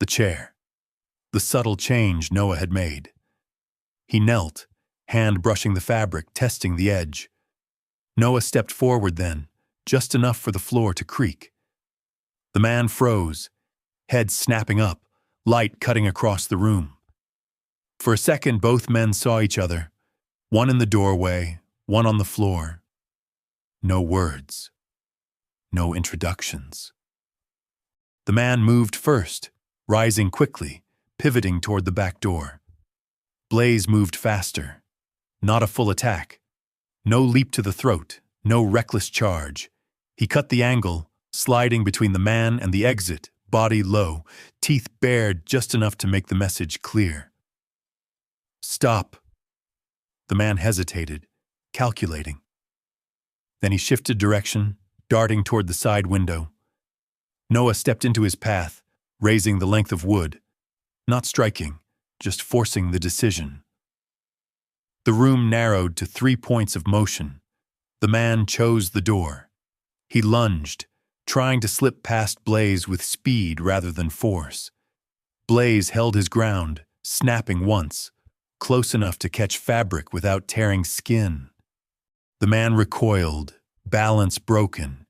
the chair, the subtle change Noah had made. He knelt, hand brushing the fabric, testing the edge. Noah stepped forward then, just enough for the floor to creak. The man froze, head snapping up, light cutting across the room. For a second, both men saw each other, one in the doorway, one on the floor. No words. No introductions. The man moved first, rising quickly, pivoting toward the back door. Blaze moved faster. Not a full attack. No leap to the throat, no reckless charge. He cut the angle, sliding between the man and the exit, body low, teeth bared just enough to make the message clear. Stop. The man hesitated, calculating. Then he shifted direction, darting toward the side window. Noah stepped into his path, raising the length of wood. Not striking, just forcing the decision. The room narrowed to 3 points of motion. The man chose the door. He lunged, trying to slip past Blaze with speed rather than force. Blaze held his ground, snapping once, close enough to catch fabric without tearing skin. The man recoiled, balance broken,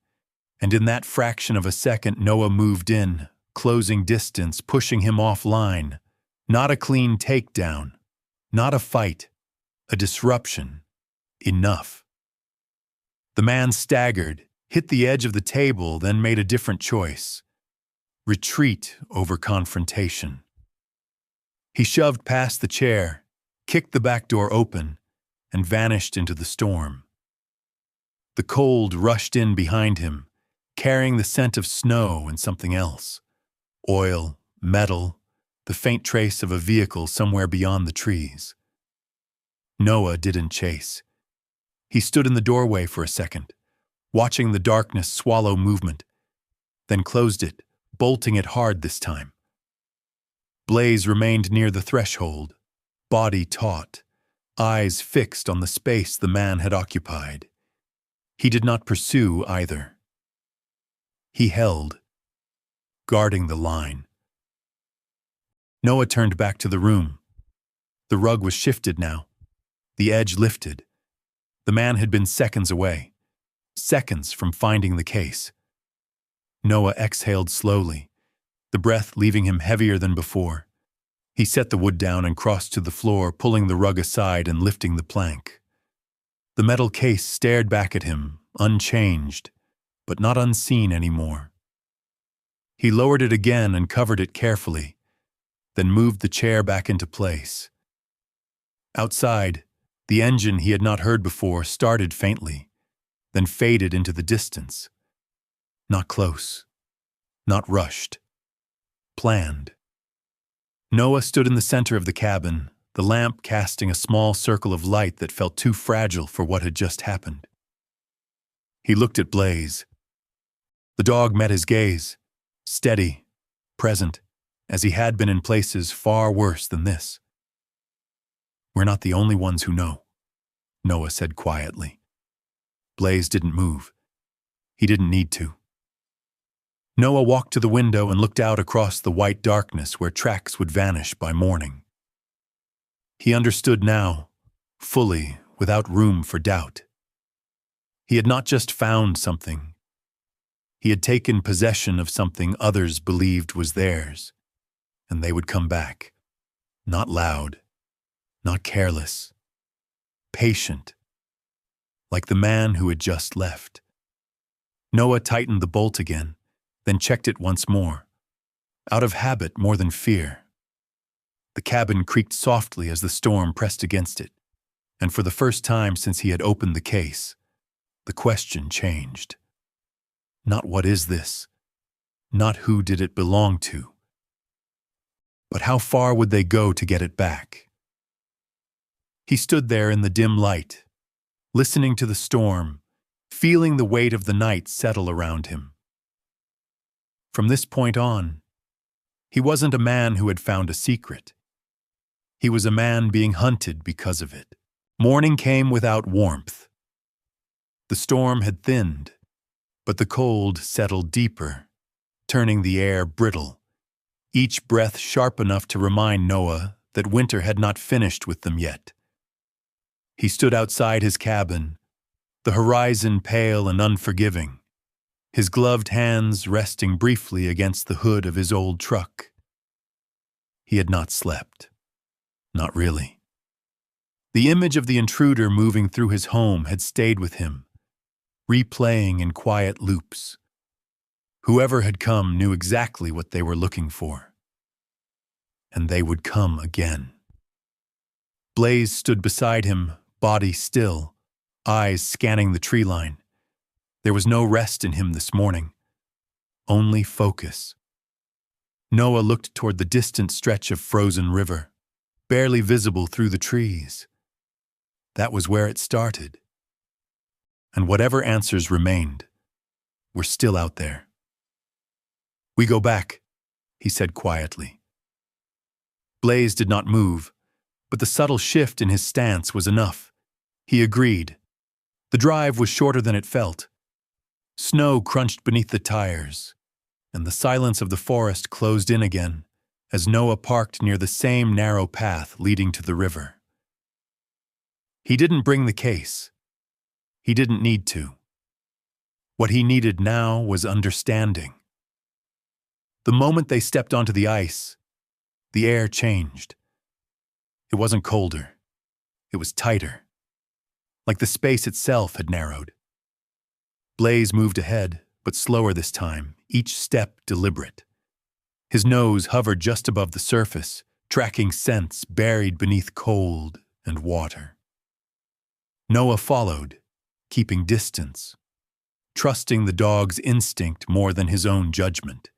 and in that fraction of a second Noah moved in, closing distance, pushing him offline. Not a clean takedown, not a fight, a disruption. Enough. The man staggered, hit the edge of the table, then made a different choice. Retreat over confrontation. He shoved past the chair, kicked the back door open, and vanished into the storm. The cold rushed in behind him, carrying the scent of snow and something else. Oil, metal, the faint trace of a vehicle somewhere beyond the trees. Noah didn't chase. He stood in the doorway for a second, watching the darkness swallow movement, then closed it, bolting it hard this time. Blaze remained near the threshold, body taut, eyes fixed on the space the man had occupied. He did not pursue either. He held, guarding the line. Noah turned back to the room. The rug was shifted now, the edge lifted. The man had been seconds away, seconds from finding the case. Noah exhaled slowly, the breath leaving him heavier than before. He set the wood down and crossed to the floor, pulling the rug aside and lifting the plank. The metal case stared back at him, unchanged, but not unseen anymore. He lowered it again and covered it carefully, then moved the chair back into place. Outside, the engine he had not heard before started faintly, then faded into the distance. Not close, not rushed, planned. Noah stood in the center of the cabin, the lamp casting a small circle of light that felt too fragile for what had just happened. He looked at Blaze. The dog met his gaze, steady, present, as he had been in places far worse than this. "We're not the only ones who know," Noah said quietly. Blaze didn't move. He didn't need to. Noah walked to the window and looked out across the white darkness where tracks would vanish by morning. He understood now, fully, without room for doubt. He had not just found something. He had taken possession of something others believed was theirs, and they would come back. Not loud, not careless, patient, like the man who had just left. Noah tightened the bolt again, then checked it once more, out of habit more than fear. The cabin creaked softly as the storm pressed against it, and for the first time since he had opened the case, the question changed. Not what is this, not who did it belong to, but how far would they go to get it back? He stood there in the dim light, listening to the storm, feeling the weight of the night settle around him. From this point on, he wasn't a man who had found a secret. He was a man being hunted because of it. Morning came without warmth. The storm had thinned, but the cold settled deeper, turning the air brittle, each breath sharp enough to remind Noah that winter had not finished with them yet. He stood outside his cabin, the horizon pale and unforgiving, his gloved hands resting briefly against the hood of his old truck. He had not slept. Not really. The image of the intruder moving through his home had stayed with him, replaying in quiet loops. Whoever had come knew exactly what they were looking for. And they would come again. Blaze stood beside him, body still, eyes scanning the tree line. There was no rest in him this morning, only focus. Noah looked toward the distant stretch of frozen river, barely visible through the trees. That was where it started. And whatever answers remained were still out there. "We go back," he said quietly. Blaze did not move, but the subtle shift in his stance was enough. He agreed. The drive was shorter than it felt. Snow crunched beneath the tires, and the silence of the forest closed in again as Noah parked near the same narrow path leading to the river. He didn't bring the case. He didn't need to. What he needed now was understanding. The moment they stepped onto the ice, the air changed. It wasn't colder. It was tighter, like the space itself had narrowed. Blaze moved ahead, but slower this time, each step deliberate. His nose hovered just above the surface, tracking scents buried beneath cold and water. Noah followed, keeping distance, trusting the dog's instinct more than his own judgment.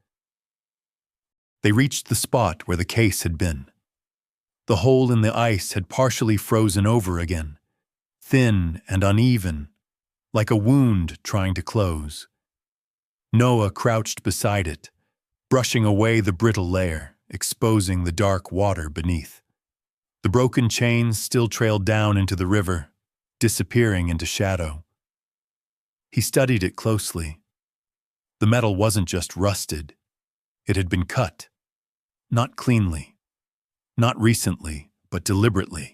They reached the spot where the case had been. The hole in the ice had partially frozen over again, thin and uneven, like a wound trying to close. Noah crouched beside it, brushing away the brittle layer, exposing the dark water beneath. The broken chains still trailed down into the river, disappearing into shadow. He studied it closely. The metal wasn't just rusted. It had been cut. Not cleanly. Not recently, but deliberately.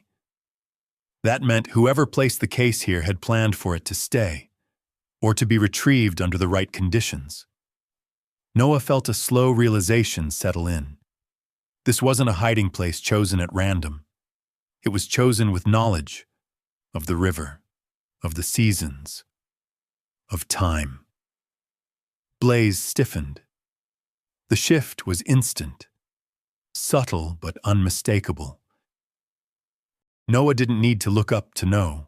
That meant whoever placed the case here had planned for it to stay, or to be retrieved under the right conditions. Noah felt a slow realization settle in. This wasn't a hiding place chosen at random. It was chosen with knowledge of the river, of the seasons, of time. Blaze stiffened. The shift was instant, subtle but unmistakable. Noah didn't need to look up to know.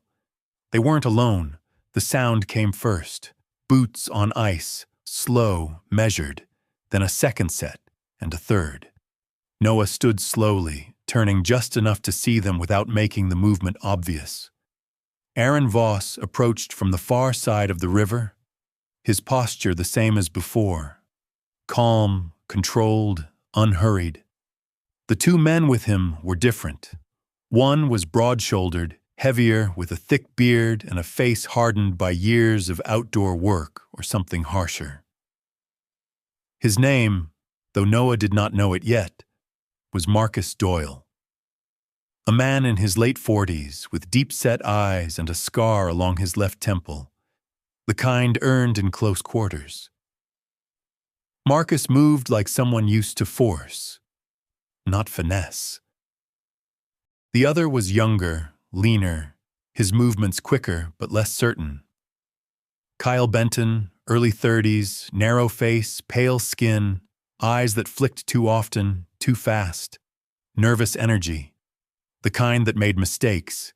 They weren't alone. The sound came first. Boots on ice, slow, measured, then a second set and a third. Noah stood slowly, turning just enough to see them without making the movement obvious. Aaron Voss approached from the far side of the river, his posture the same as before, calm, controlled, unhurried. The two men with him were different. One was broad-shouldered, heavier, with a thick beard and a face hardened by years of outdoor work or something harsher. His name, though Noah did not know it yet, was Marcus Doyle. A man in his late 40s, with deep-set eyes and a scar along his left temple, the kind earned in close quarters. Marcus moved like someone used to force, not finesse. The other was younger, leaner, his movements quicker but less certain. Kyle Benton, early 30s, narrow face, pale skin, eyes that flicked too often, too fast, nervous energy, the kind that made mistakes.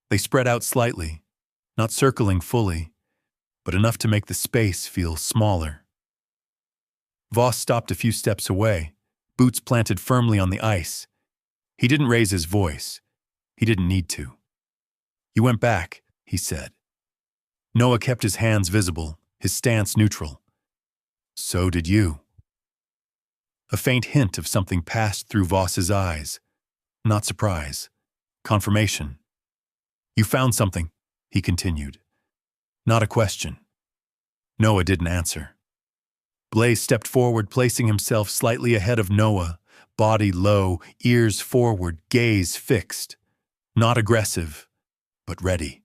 They spread out slightly, not circling fully, but enough to make the space feel smaller. Voss stopped a few steps away, boots planted firmly on the ice. He didn't raise his voice. He didn't need to. "You went back," he said. Noah kept his hands visible, his stance neutral. "So did you." A faint hint of something passed through Voss's eyes. Not surprise. Confirmation. "You found something," he continued. Not a question. Noah didn't answer. Blaze stepped forward, placing himself slightly ahead of Noah, body low, ears forward, gaze fixed. Not aggressive, but ready.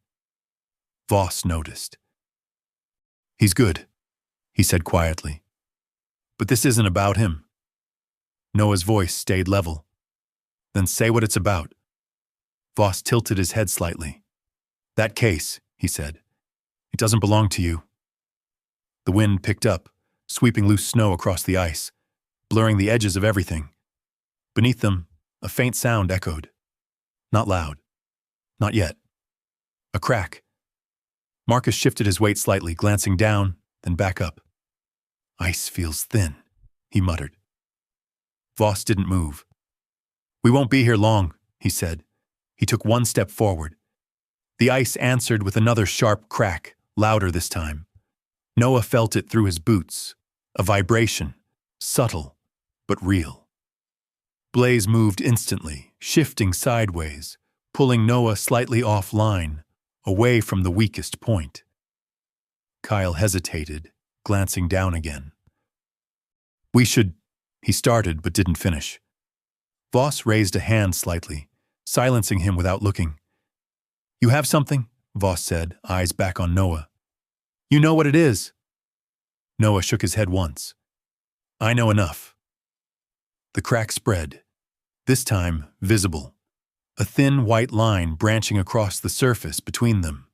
Voss noticed. "He's good," he said quietly. "But this isn't about him." Noah's voice stayed level. "Then say what it's about." Voss tilted his head slightly. "That case," he said. "It doesn't belong to you." The wind picked up, sweeping loose snow across the ice, blurring the edges of everything. Beneath them, a faint sound echoed. Not loud. Not yet. A crack. Marcus shifted his weight slightly, glancing down, then back up. "Ice feels thin," he muttered. Voss didn't move. "We won't be here long," he said. He took one step forward. The ice answered with another sharp crack, louder this time. Noah felt it through his boots, a vibration, subtle, but real. Blaze moved instantly, shifting sideways, pulling Noah slightly offline, away from the weakest point. Kyle hesitated, glancing down again. "We should," he started but didn't finish. Voss raised a hand slightly, silencing him without looking. "You have something?" Voss said, eyes back on Noah. "You know what it is?" Noah shook his head once. "I know enough." The crack spread, this time visible, a thin white line branching across the surface between them.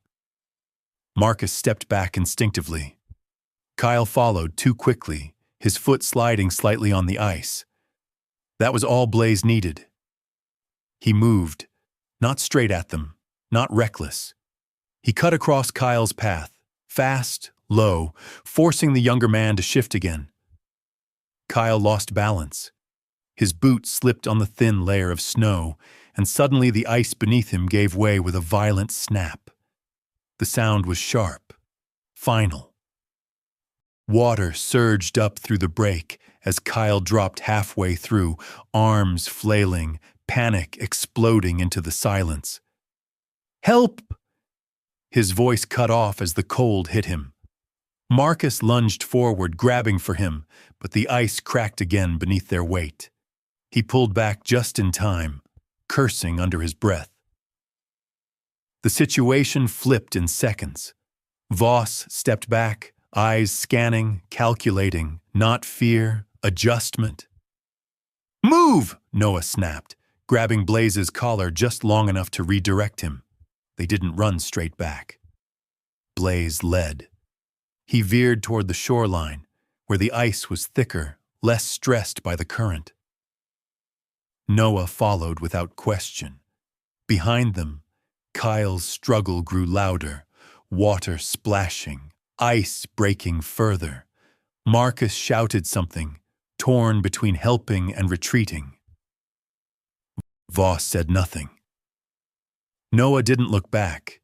Marcus stepped back instinctively. Kyle followed too quickly, his foot sliding slightly on the ice. That was all Blaze needed. He moved, not straight at them, not reckless. He cut across Kyle's path, fast, low, forcing the younger man to shift again. Kyle lost balance. His boot slipped on the thin layer of snow, and suddenly the ice beneath him gave way with a violent snap. The sound was sharp, final. Water surged up through the break as Kyle dropped halfway through, arms flailing, panic exploding into the silence. "Help!" His voice cut off as the cold hit him. Marcus lunged forward, grabbing for him, but the ice cracked again beneath their weight. He pulled back just in time, cursing under his breath. The situation flipped in seconds. Voss stepped back, eyes scanning, calculating, not fear, adjustment. "Move!" Noah snapped, grabbing Blaze's collar just long enough to redirect him. They didn't run straight back. Blaze led. He veered toward the shoreline, where the ice was thicker, less stressed by the current. Noah followed without question. Behind them, Kyle's struggle grew louder, water splashing, ice breaking further. Marcus shouted something, torn between helping and retreating. Voss said nothing. Noah didn't look back.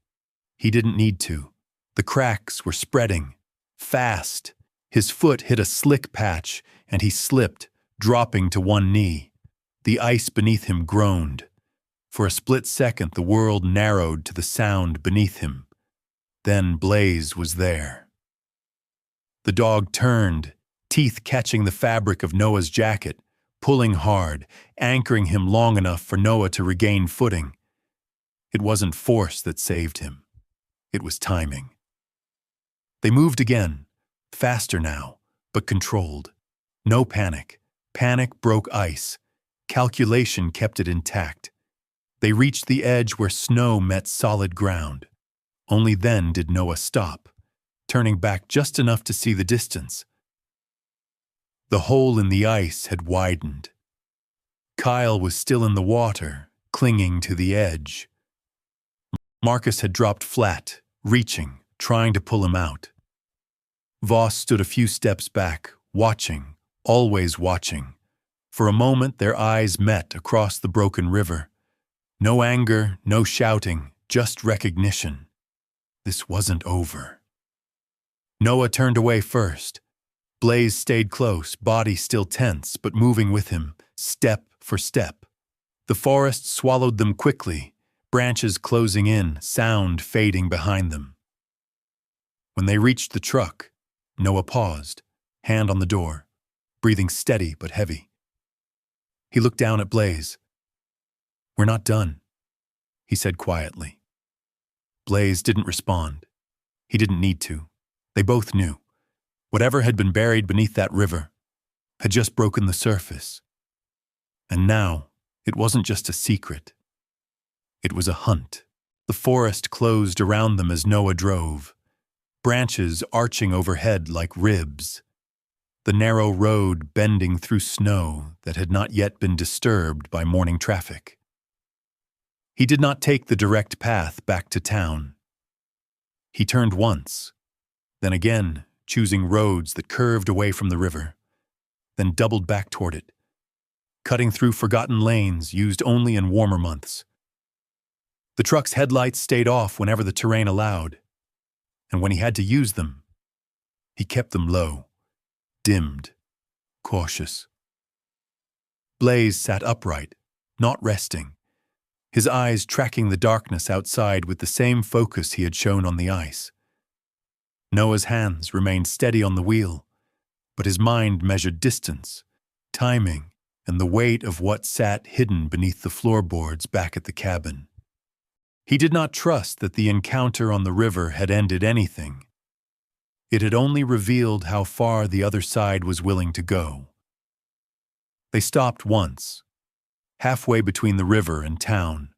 He didn't need to. The cracks were spreading. Fast. His foot hit a slick patch, and he slipped, dropping to one knee. The ice beneath him groaned. For a split second, the world narrowed to the sound beneath him. Then Blaze was there. The dog turned, teeth catching the fabric of Noah's jacket, pulling hard, anchoring him long enough for Noah to regain footing. It wasn't force that saved him. It was timing. They moved again, faster now, but controlled. No panic. Panic broke ice. Calculation kept it intact. They reached the edge where snow met solid ground. Only then did Noah stop, turning back just enough to see the distance. The hole in the ice had widened. Kyle was still in the water, clinging to the edge. Marcus had dropped flat, reaching, trying to pull him out. Voss stood a few steps back, watching, always watching. For a moment their eyes met across the broken river. No anger, no shouting, just recognition. This wasn't over. Noah turned away first. Blaze stayed close, body still tense, but moving with him, step for step. The forest swallowed them quickly, branches closing in, sound fading behind them. When they reached the truck, Noah paused, hand on the door, breathing steady but heavy. He looked down at Blaze. "We're not done," he said quietly. Blaze didn't respond. He didn't need to. They both knew. Whatever had been buried beneath that river had just broken the surface. And now, it wasn't just a secret. It was a hunt. The forest closed around them as Noah drove, branches arching overhead like ribs, the narrow road bending through snow that had not yet been disturbed by morning traffic. He did not take the direct path back to town. He turned once, then again, choosing roads that curved away from the river, then doubled back toward it, cutting through forgotten lanes used only in warmer months. The truck's headlights stayed off whenever the terrain allowed, and when he had to use them, he kept them low, dimmed, cautious. Blaze sat upright, not resting, his eyes tracking the darkness outside with the same focus he had shown on the ice. Noah's hands remained steady on the wheel, but his mind measured distance, timing, and the weight of what sat hidden beneath the floorboards back at the cabin. He did not trust that the encounter on the river had ended anything. It had only revealed how far the other side was willing to go. They stopped once, halfway between the river and town,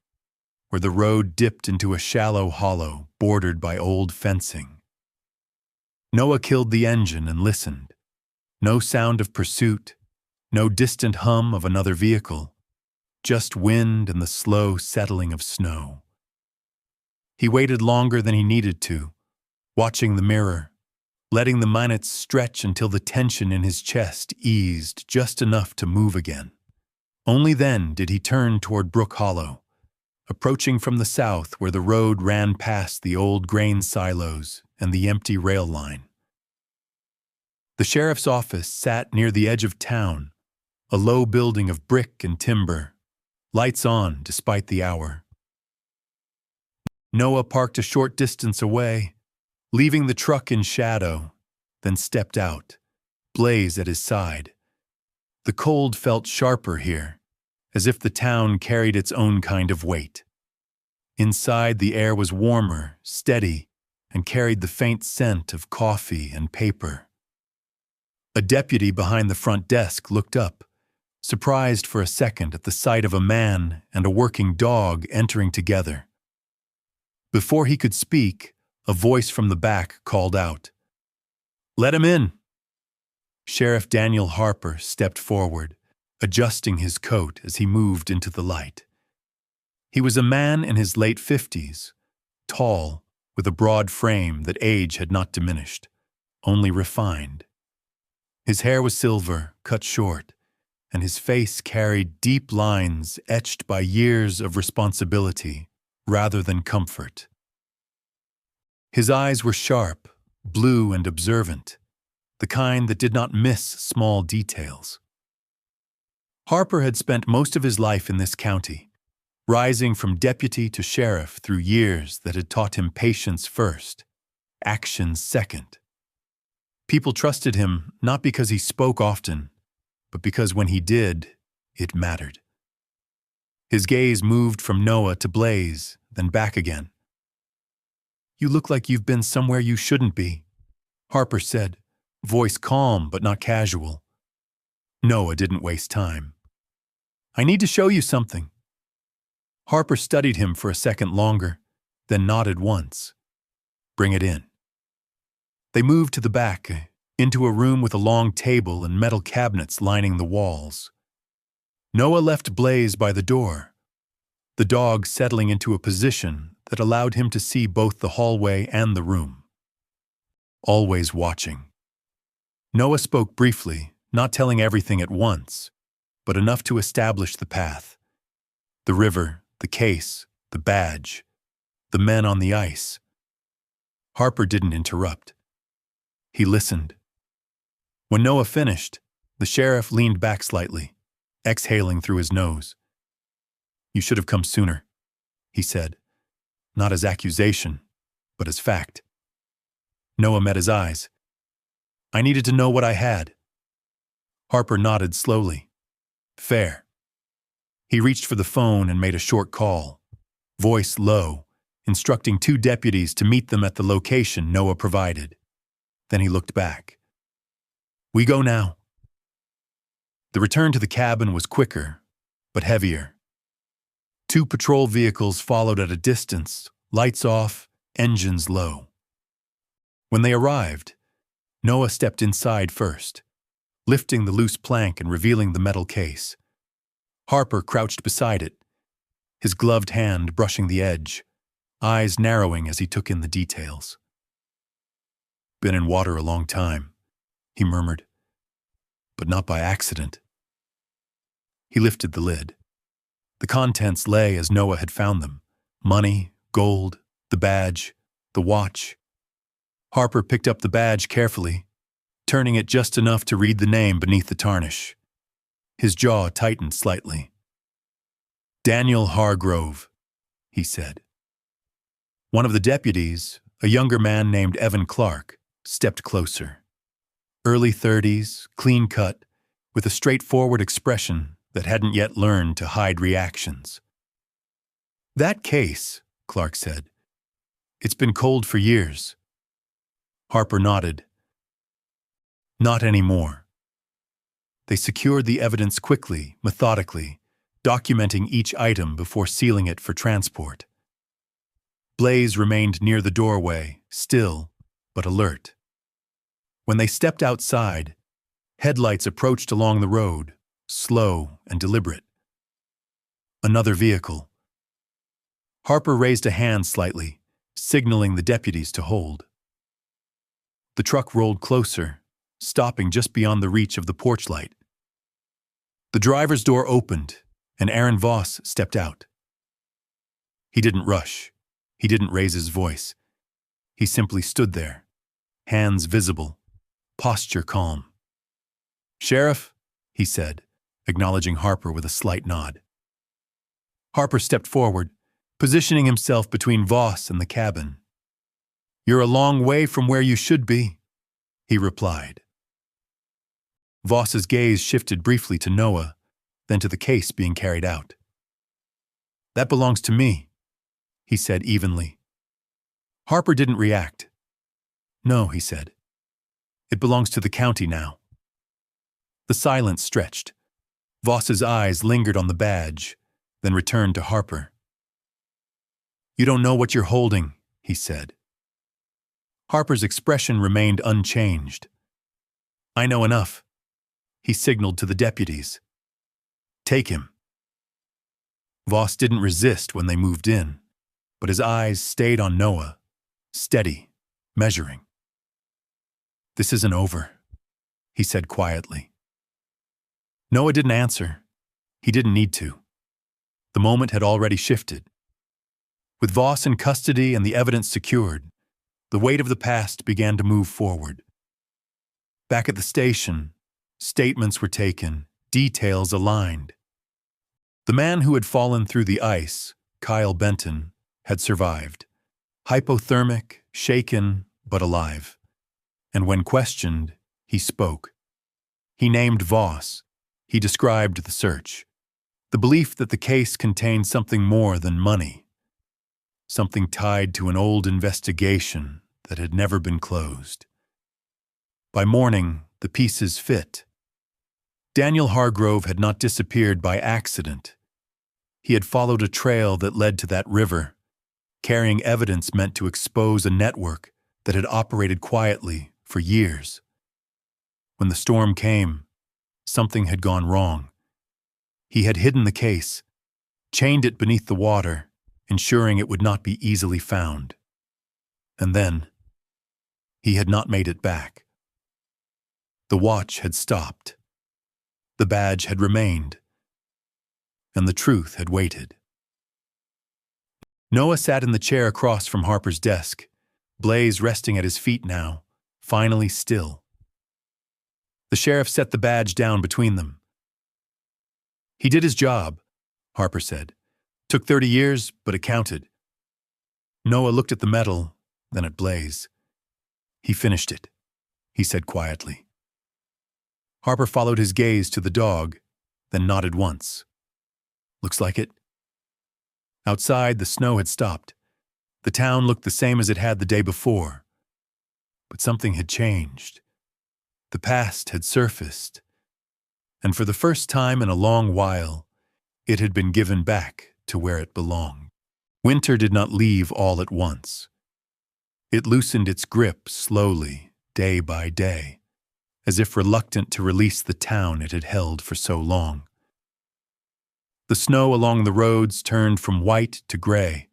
where the road dipped into a shallow hollow bordered by old fencing. Noah killed the engine and listened. No sound of pursuit, no distant hum of another vehicle, just wind and the slow settling of snow. He waited longer than he needed to, watching the mirror, letting the minutes stretch until the tension in his chest eased just enough to move again. Only then did he turn toward Brook Hollow, approaching from the south where the road ran past the old grain silos and the empty rail line. The sheriff's office sat near the edge of town, a low building of brick and timber, lights on despite the hour. Noah parked a short distance away, leaving the truck in shadow, then stepped out, Blaze at his side. The cold felt sharper here, as if the town carried its own kind of weight. Inside, the air was warmer, steady, and carried the faint scent of coffee and paper. A deputy behind the front desk looked up, surprised for a second at the sight of a man and a working dog entering together. Before he could speak, a voice from the back called out, "Let him in." Sheriff Daniel Harper stepped forward, adjusting his coat as he moved into the light. He was a man in his late 50s, tall, with a broad frame that age had not diminished, only refined. His hair was silver, cut short, and his face carried deep lines etched by years of responsibility rather than comfort. His eyes were sharp, blue and observant, the kind that did not miss small details. Harper had spent most of his life in this county, rising from deputy to sheriff through years that had taught him patience first, action second. People trusted him not because he spoke often, but because when he did, it mattered. His gaze moved from Noah to Blaze, then back again. "You look like you've been somewhere you shouldn't be," Harper said, voice calm but not casual. Noah didn't waste time. "I need to show you something." Harper studied him for a second longer, then nodded once. "Bring it in." They moved to the back, into a room with a long table and metal cabinets lining the walls. Noah left Blaze by the door, the dog settling into a position that allowed him to see both the hallway and the room. Always watching. Noah spoke briefly, not telling everything at once, but enough to establish the path. The river, the case, the badge, the men on the ice. Harper didn't interrupt. He listened. When Noah finished, the sheriff leaned back slightly, exhaling through his nose. "You should have come sooner," he said, not as accusation, but as fact. Noah met his eyes. "I needed to know what I had." Harper nodded slowly. "Fair." He reached for the phone and made a short call, voice low, instructing 2 deputies to meet them at the location Noah provided. Then he looked back. "We go now." The return to the cabin was quicker, but heavier. 2 patrol vehicles followed at a distance, lights off, engines low. When they arrived, Noah stepped inside first, lifting the loose plank and revealing the metal case. Harper crouched beside it, his gloved hand brushing the edge, eyes narrowing as he took in the details. "Been in water a long time," he murmured, "but not by accident." He lifted the lid. The contents lay as Noah had found them: money, gold, the badge, the watch. Harper picked up the badge carefully, turning it just enough to read the name beneath the tarnish. His jaw tightened slightly. "Daniel Hargrove," he said. One of the deputies, a younger man named Evan Clark, stepped closer. Early 30s, clean-cut, with a straightforward expression that hadn't yet learned to hide reactions. "That case," Clark said, "it's been cold for years." Harper nodded. "Not anymore." They secured the evidence quickly, methodically, documenting each item before sealing it for transport. Blaze remained near the doorway, still, but alert. When they stepped outside, headlights approached along the road, slow and deliberate. Another vehicle. Harper raised a hand slightly, signaling the deputies to hold. The truck rolled closer, stopping just beyond the reach of the porch light. The driver's door opened, and Aaron Voss stepped out. He didn't rush. He didn't raise his voice. He simply stood there, hands visible, posture calm. "Sheriff," he said, acknowledging Harper with a slight nod. Harper stepped forward, positioning himself between Voss and the cabin. "You're a long way from where you should be," he replied. Voss's gaze shifted briefly to Noah, then to the case being carried out. "That belongs to me," he said evenly. Harper didn't react. "No," he said. "It belongs to the county now." The silence stretched. Voss's eyes lingered on the badge, then returned to Harper. "You don't know what you're holding," he said. Harper's expression remained unchanged. "I know enough." He signaled to the deputies. "Take him." Voss didn't resist when they moved in, but his eyes stayed on Noah, steady, measuring. "This isn't over," he said quietly. Noah didn't answer. He didn't need to. The moment had already shifted. With Voss in custody and the evidence secured, the weight of the past began to move forward. Back at the station, statements were taken, details aligned. The man who had fallen through the ice, Kyle Benton, had survived. Hypothermic, shaken, but alive. And when questioned, he spoke. He named Voss. He described the search. The belief that the case contained something more than money. Something tied to an old investigation that had never been closed. By morning, the pieces fit. Daniel Hargrove had not disappeared by accident. He had followed a trail that led to that river, carrying evidence meant to expose a network that had operated quietly for years. When the storm came, something had gone wrong. He had hidden the case, chained it beneath the water, ensuring it would not be easily found. And then, he had not made it back. The watch had stopped. The badge had remained. And the truth had waited. Noah sat in the chair across from Harper's desk, Blaze resting at his feet now, finally still. The sheriff set the badge down between them. "He did his job," Harper said. "Took 30 years, but it counted." Noah looked at the medal, then at Blaze. "He finished it," he said quietly. Harper followed his gaze to the dog, then nodded once. "Looks like it." Outside, the snow had stopped. The town looked the same as it had the day before. But something had changed. The past had surfaced. And for the first time in a long while, it had been given back to where it belonged. Winter did not leave all at once. It loosened its grip slowly, day by day, as if reluctant to release the town it had held for so long. The snow along the roads turned from white to gray,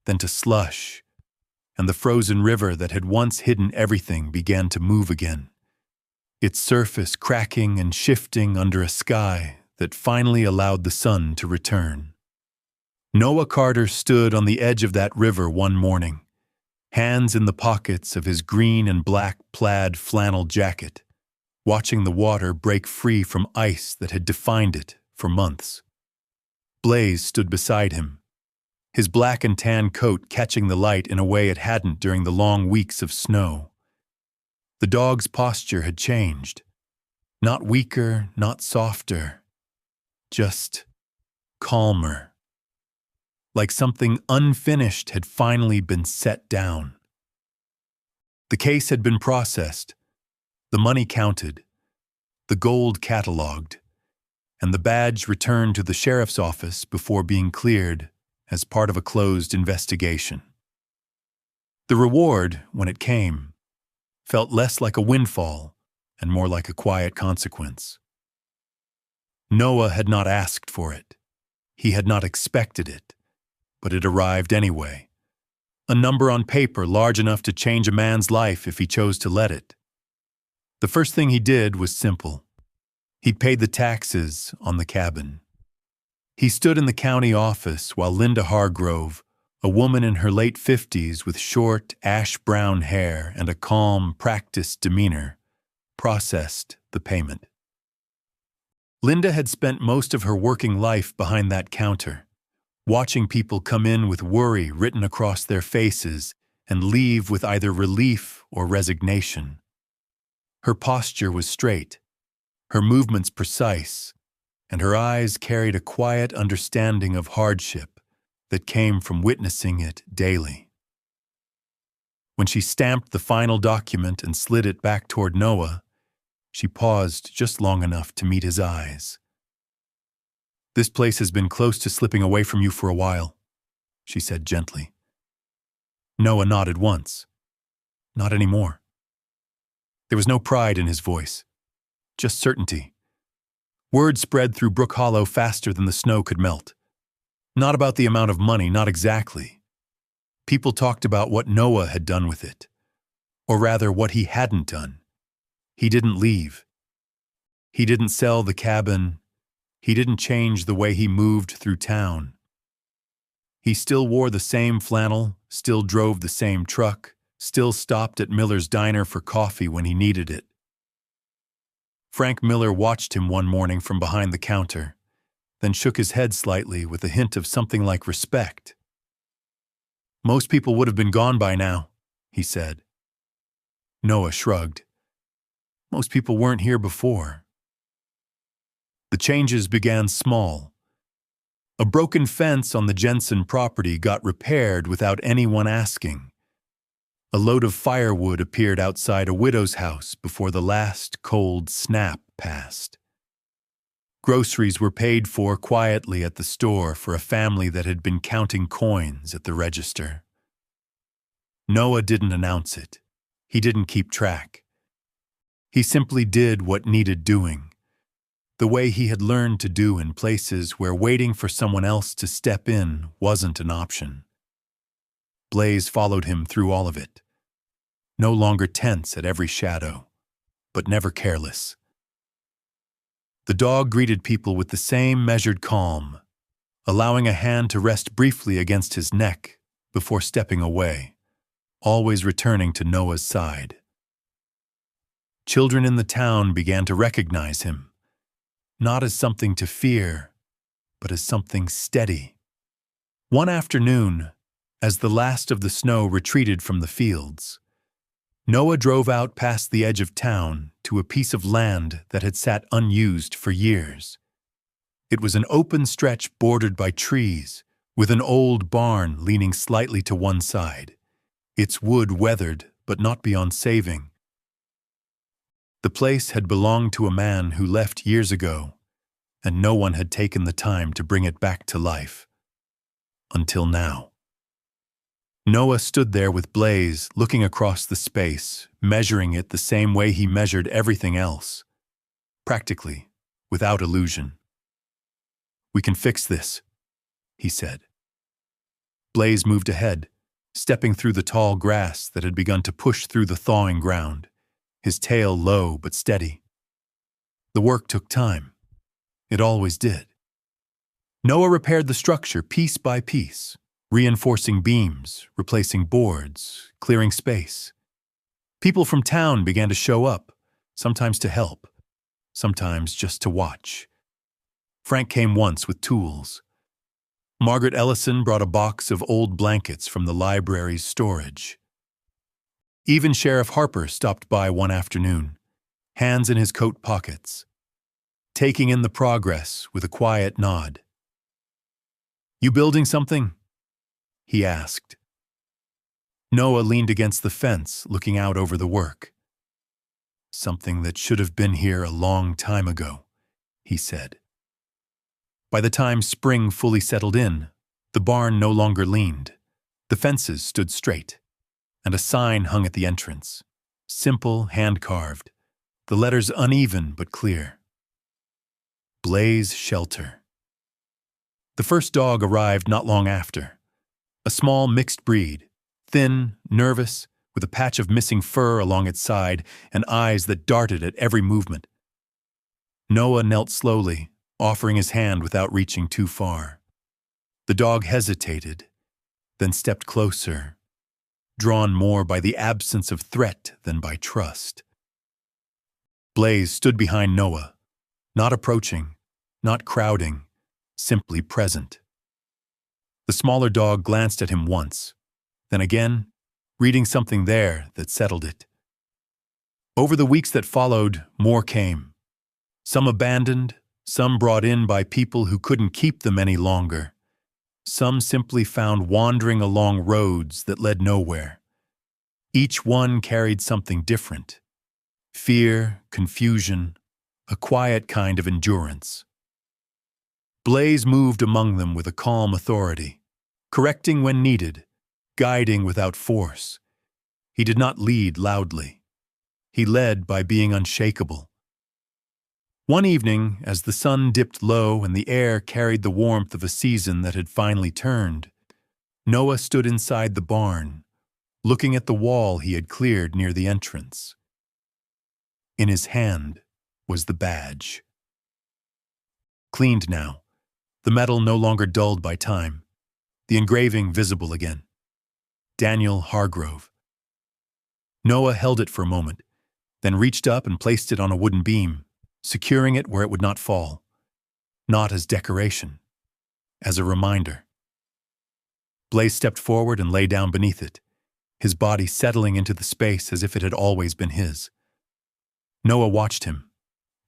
then to slush, and the frozen river that had once hidden everything began to move again, its surface cracking and shifting under a sky that finally allowed the sun to return. Noah Carter stood on the edge of that river one morning, hands in the pockets of his green and black plaid flannel jacket, watching the water break free from ice that had defined it for months. Blaze stood beside him, his black and tan coat catching the light in a way it hadn't during the long weeks of snow. The dog's posture had changed. Not weaker, not softer, just calmer. Like something unfinished had finally been set down. The case had been processed, the money counted, the gold cataloged, and the badge returned to the sheriff's office before being cleared as part of a closed investigation. The reward, when it came, felt less like a windfall and more like a quiet consequence. Noah had not asked for it. He had not expected it, but it arrived anyway. A number on paper large enough to change a man's life if he chose to let it. The first thing he did was simple. He paid the taxes on the cabin. He stood in the county office while Linda Hargrove, A woman in her late 50s with short, ash-brown hair and a calm, practiced demeanor, processed the payment. Linda had spent most of her working life behind that counter, watching people come in with worry written across their faces and leave with either relief or resignation. Her posture was straight, her movements precise, and her eyes carried a quiet understanding of hardship that came from witnessing it daily. When she stamped the final document and slid it back toward Noah, she paused just long enough to meet his eyes. "This place has been close to slipping away from you for a while," she said gently. Noah nodded once. Not anymore. There was no pride in his voice, just certainty. Word spread through Brook Hollow faster than the snow could melt. Not about the amount of money, not exactly. People talked about what Noah had done with it, or rather what he hadn't done. He didn't leave. He didn't sell the cabin. He didn't change the way he moved through town. He still wore the same flannel, still drove the same truck, still stopped at Miller's Diner for coffee when he needed it. Frank Miller watched him one morning from behind the counter, then shook his head slightly with a hint of something like respect. "Most people would have been gone by now," he said. Noah shrugged. "Most people weren't here before." The changes began small. A broken fence on the Jensen property got repaired without anyone asking. A load of firewood appeared outside a widow's house before the last cold snap passed. Groceries were paid for quietly at the store for a family that had been counting coins at the register. Noah didn't announce it. He didn't keep track. He simply did what needed doing, the way he had learned to do in places where waiting for someone else to step in wasn't an option. Blaze followed him through all of it, no longer tense at every shadow, but never careless. The dog greeted people with the same measured calm, allowing a hand to rest briefly against his neck before stepping away, always returning to Noah's side. Children in the town began to recognize him, not as something to fear, but as something steady. One afternoon, as the last of the snow retreated from the fields, Noah drove out past the edge of town to a piece of land that had sat unused for years. It was an open stretch bordered by trees, with an old barn leaning slightly to one side, its wood weathered but not beyond saving. The place had belonged to a man who left years ago, and no one had taken the time to bring it back to life. Until now. Noah stood there with Blaze, looking across the space, measuring it the same way he measured everything else. Practically, without illusion. "We can fix this," he said. Blaze moved ahead, stepping through the tall grass that had begun to push through the thawing ground, his tail low but steady. The work took time. It always did. Noah repaired the structure piece by piece, reinforcing beams, replacing boards, clearing space. People from town began to show up, sometimes to help, sometimes just to watch. Frank came once with tools. Margaret Ellison brought a box of old blankets from the library's storage. Even Sheriff Harper stopped by one afternoon, hands in his coat pockets, taking in the progress with a quiet nod. "You building something?" he asked. Noah leaned against the fence, looking out over the work. "Something that should have been here a long time ago," he said. By the time spring fully settled in, the barn no longer leaned. The fences stood straight, and a sign hung at the entrance, simple, hand-carved, the letters uneven but clear. Blaze Shelter. The first dog arrived not long after. A small mixed breed, thin, nervous, with a patch of missing fur along its side and eyes that darted at every movement. Noah knelt slowly, offering his hand without reaching too far. The dog hesitated, then stepped closer, drawn more by the absence of threat than by trust. Blaze stood behind Noah, not approaching, not crowding, simply present. The smaller dog glanced at him once, then again, reading something there that settled it. Over the weeks that followed, more came. Some abandoned, some brought in by people who couldn't keep them any longer. Some simply found wandering along roads that led nowhere. Each one carried something different. Fear, confusion, a quiet kind of endurance. Blaze moved among them with a calm authority, correcting when needed, guiding without force. He did not lead loudly. He led by being unshakable. One evening, as the sun dipped low and the air carried the warmth of a season that had finally turned, Noah stood inside the barn, looking at the wall he had cleared near the entrance. In his hand was the badge. Cleaned now, the metal no longer dulled by time, the engraving visible again. Daniel Hargrove. Noah held it for a moment, then reached up and placed it on a wooden beam, securing it where it would not fall. Not as decoration, as a reminder. Blaze stepped forward and lay down beneath it, his body settling into the space as if it had always been his. Noah watched him,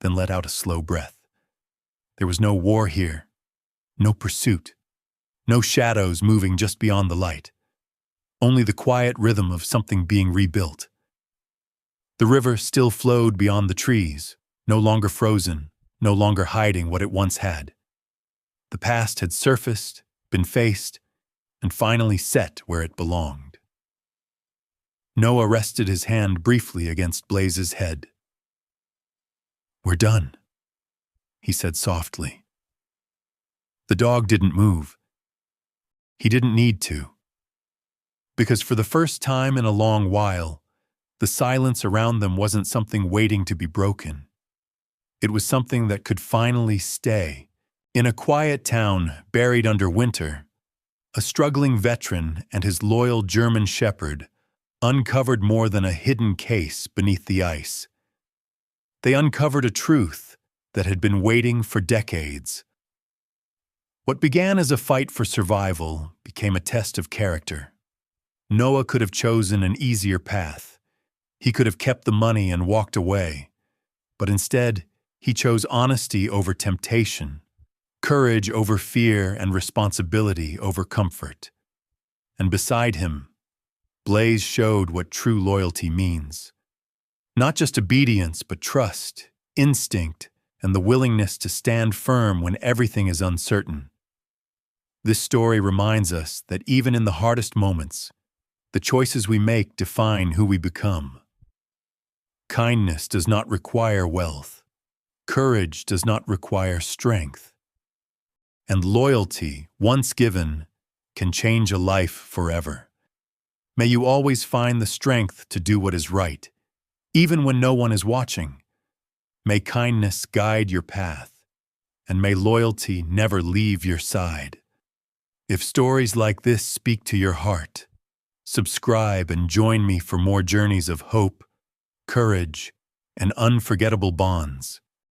then let out a slow breath. There was no war here, no pursuit, no shadows moving just beyond the light, only the quiet rhythm of something being rebuilt. The river still flowed beyond the trees, no longer frozen, no longer hiding what it once had. The past had surfaced, been faced, and finally set where it belonged. Noah rested his hand briefly against Blaze's head. "We're done," he said softly. The dog didn't move. He didn't need to. Because for the first time in a long while, the silence around them wasn't something waiting to be broken. It was something that could finally stay. In a quiet town buried under winter, a struggling veteran and his loyal German shepherd uncovered more than a hidden case beneath the ice. They uncovered a truth that had been waiting for decades. What began as a fight for survival became a test of character. Noah could have chosen an easier path. He could have kept the money and walked away. But instead, he chose honesty over temptation, courage over fear, and responsibility over comfort. And beside him, Blaze showed what true loyalty means. Not just obedience, but trust, instinct, and the willingness to stand firm when everything is uncertain. This story reminds us that even in the hardest moments, the choices we make define who we become. Kindness does not require wealth. Courage does not require strength. And loyalty, once given, can change a life forever. May you always find the strength to do what is right, even when no one is watching. May kindness guide your path, and may loyalty never leave your side. If stories like this speak to your heart, subscribe and join me for more journeys of hope, courage, and unforgettable bonds.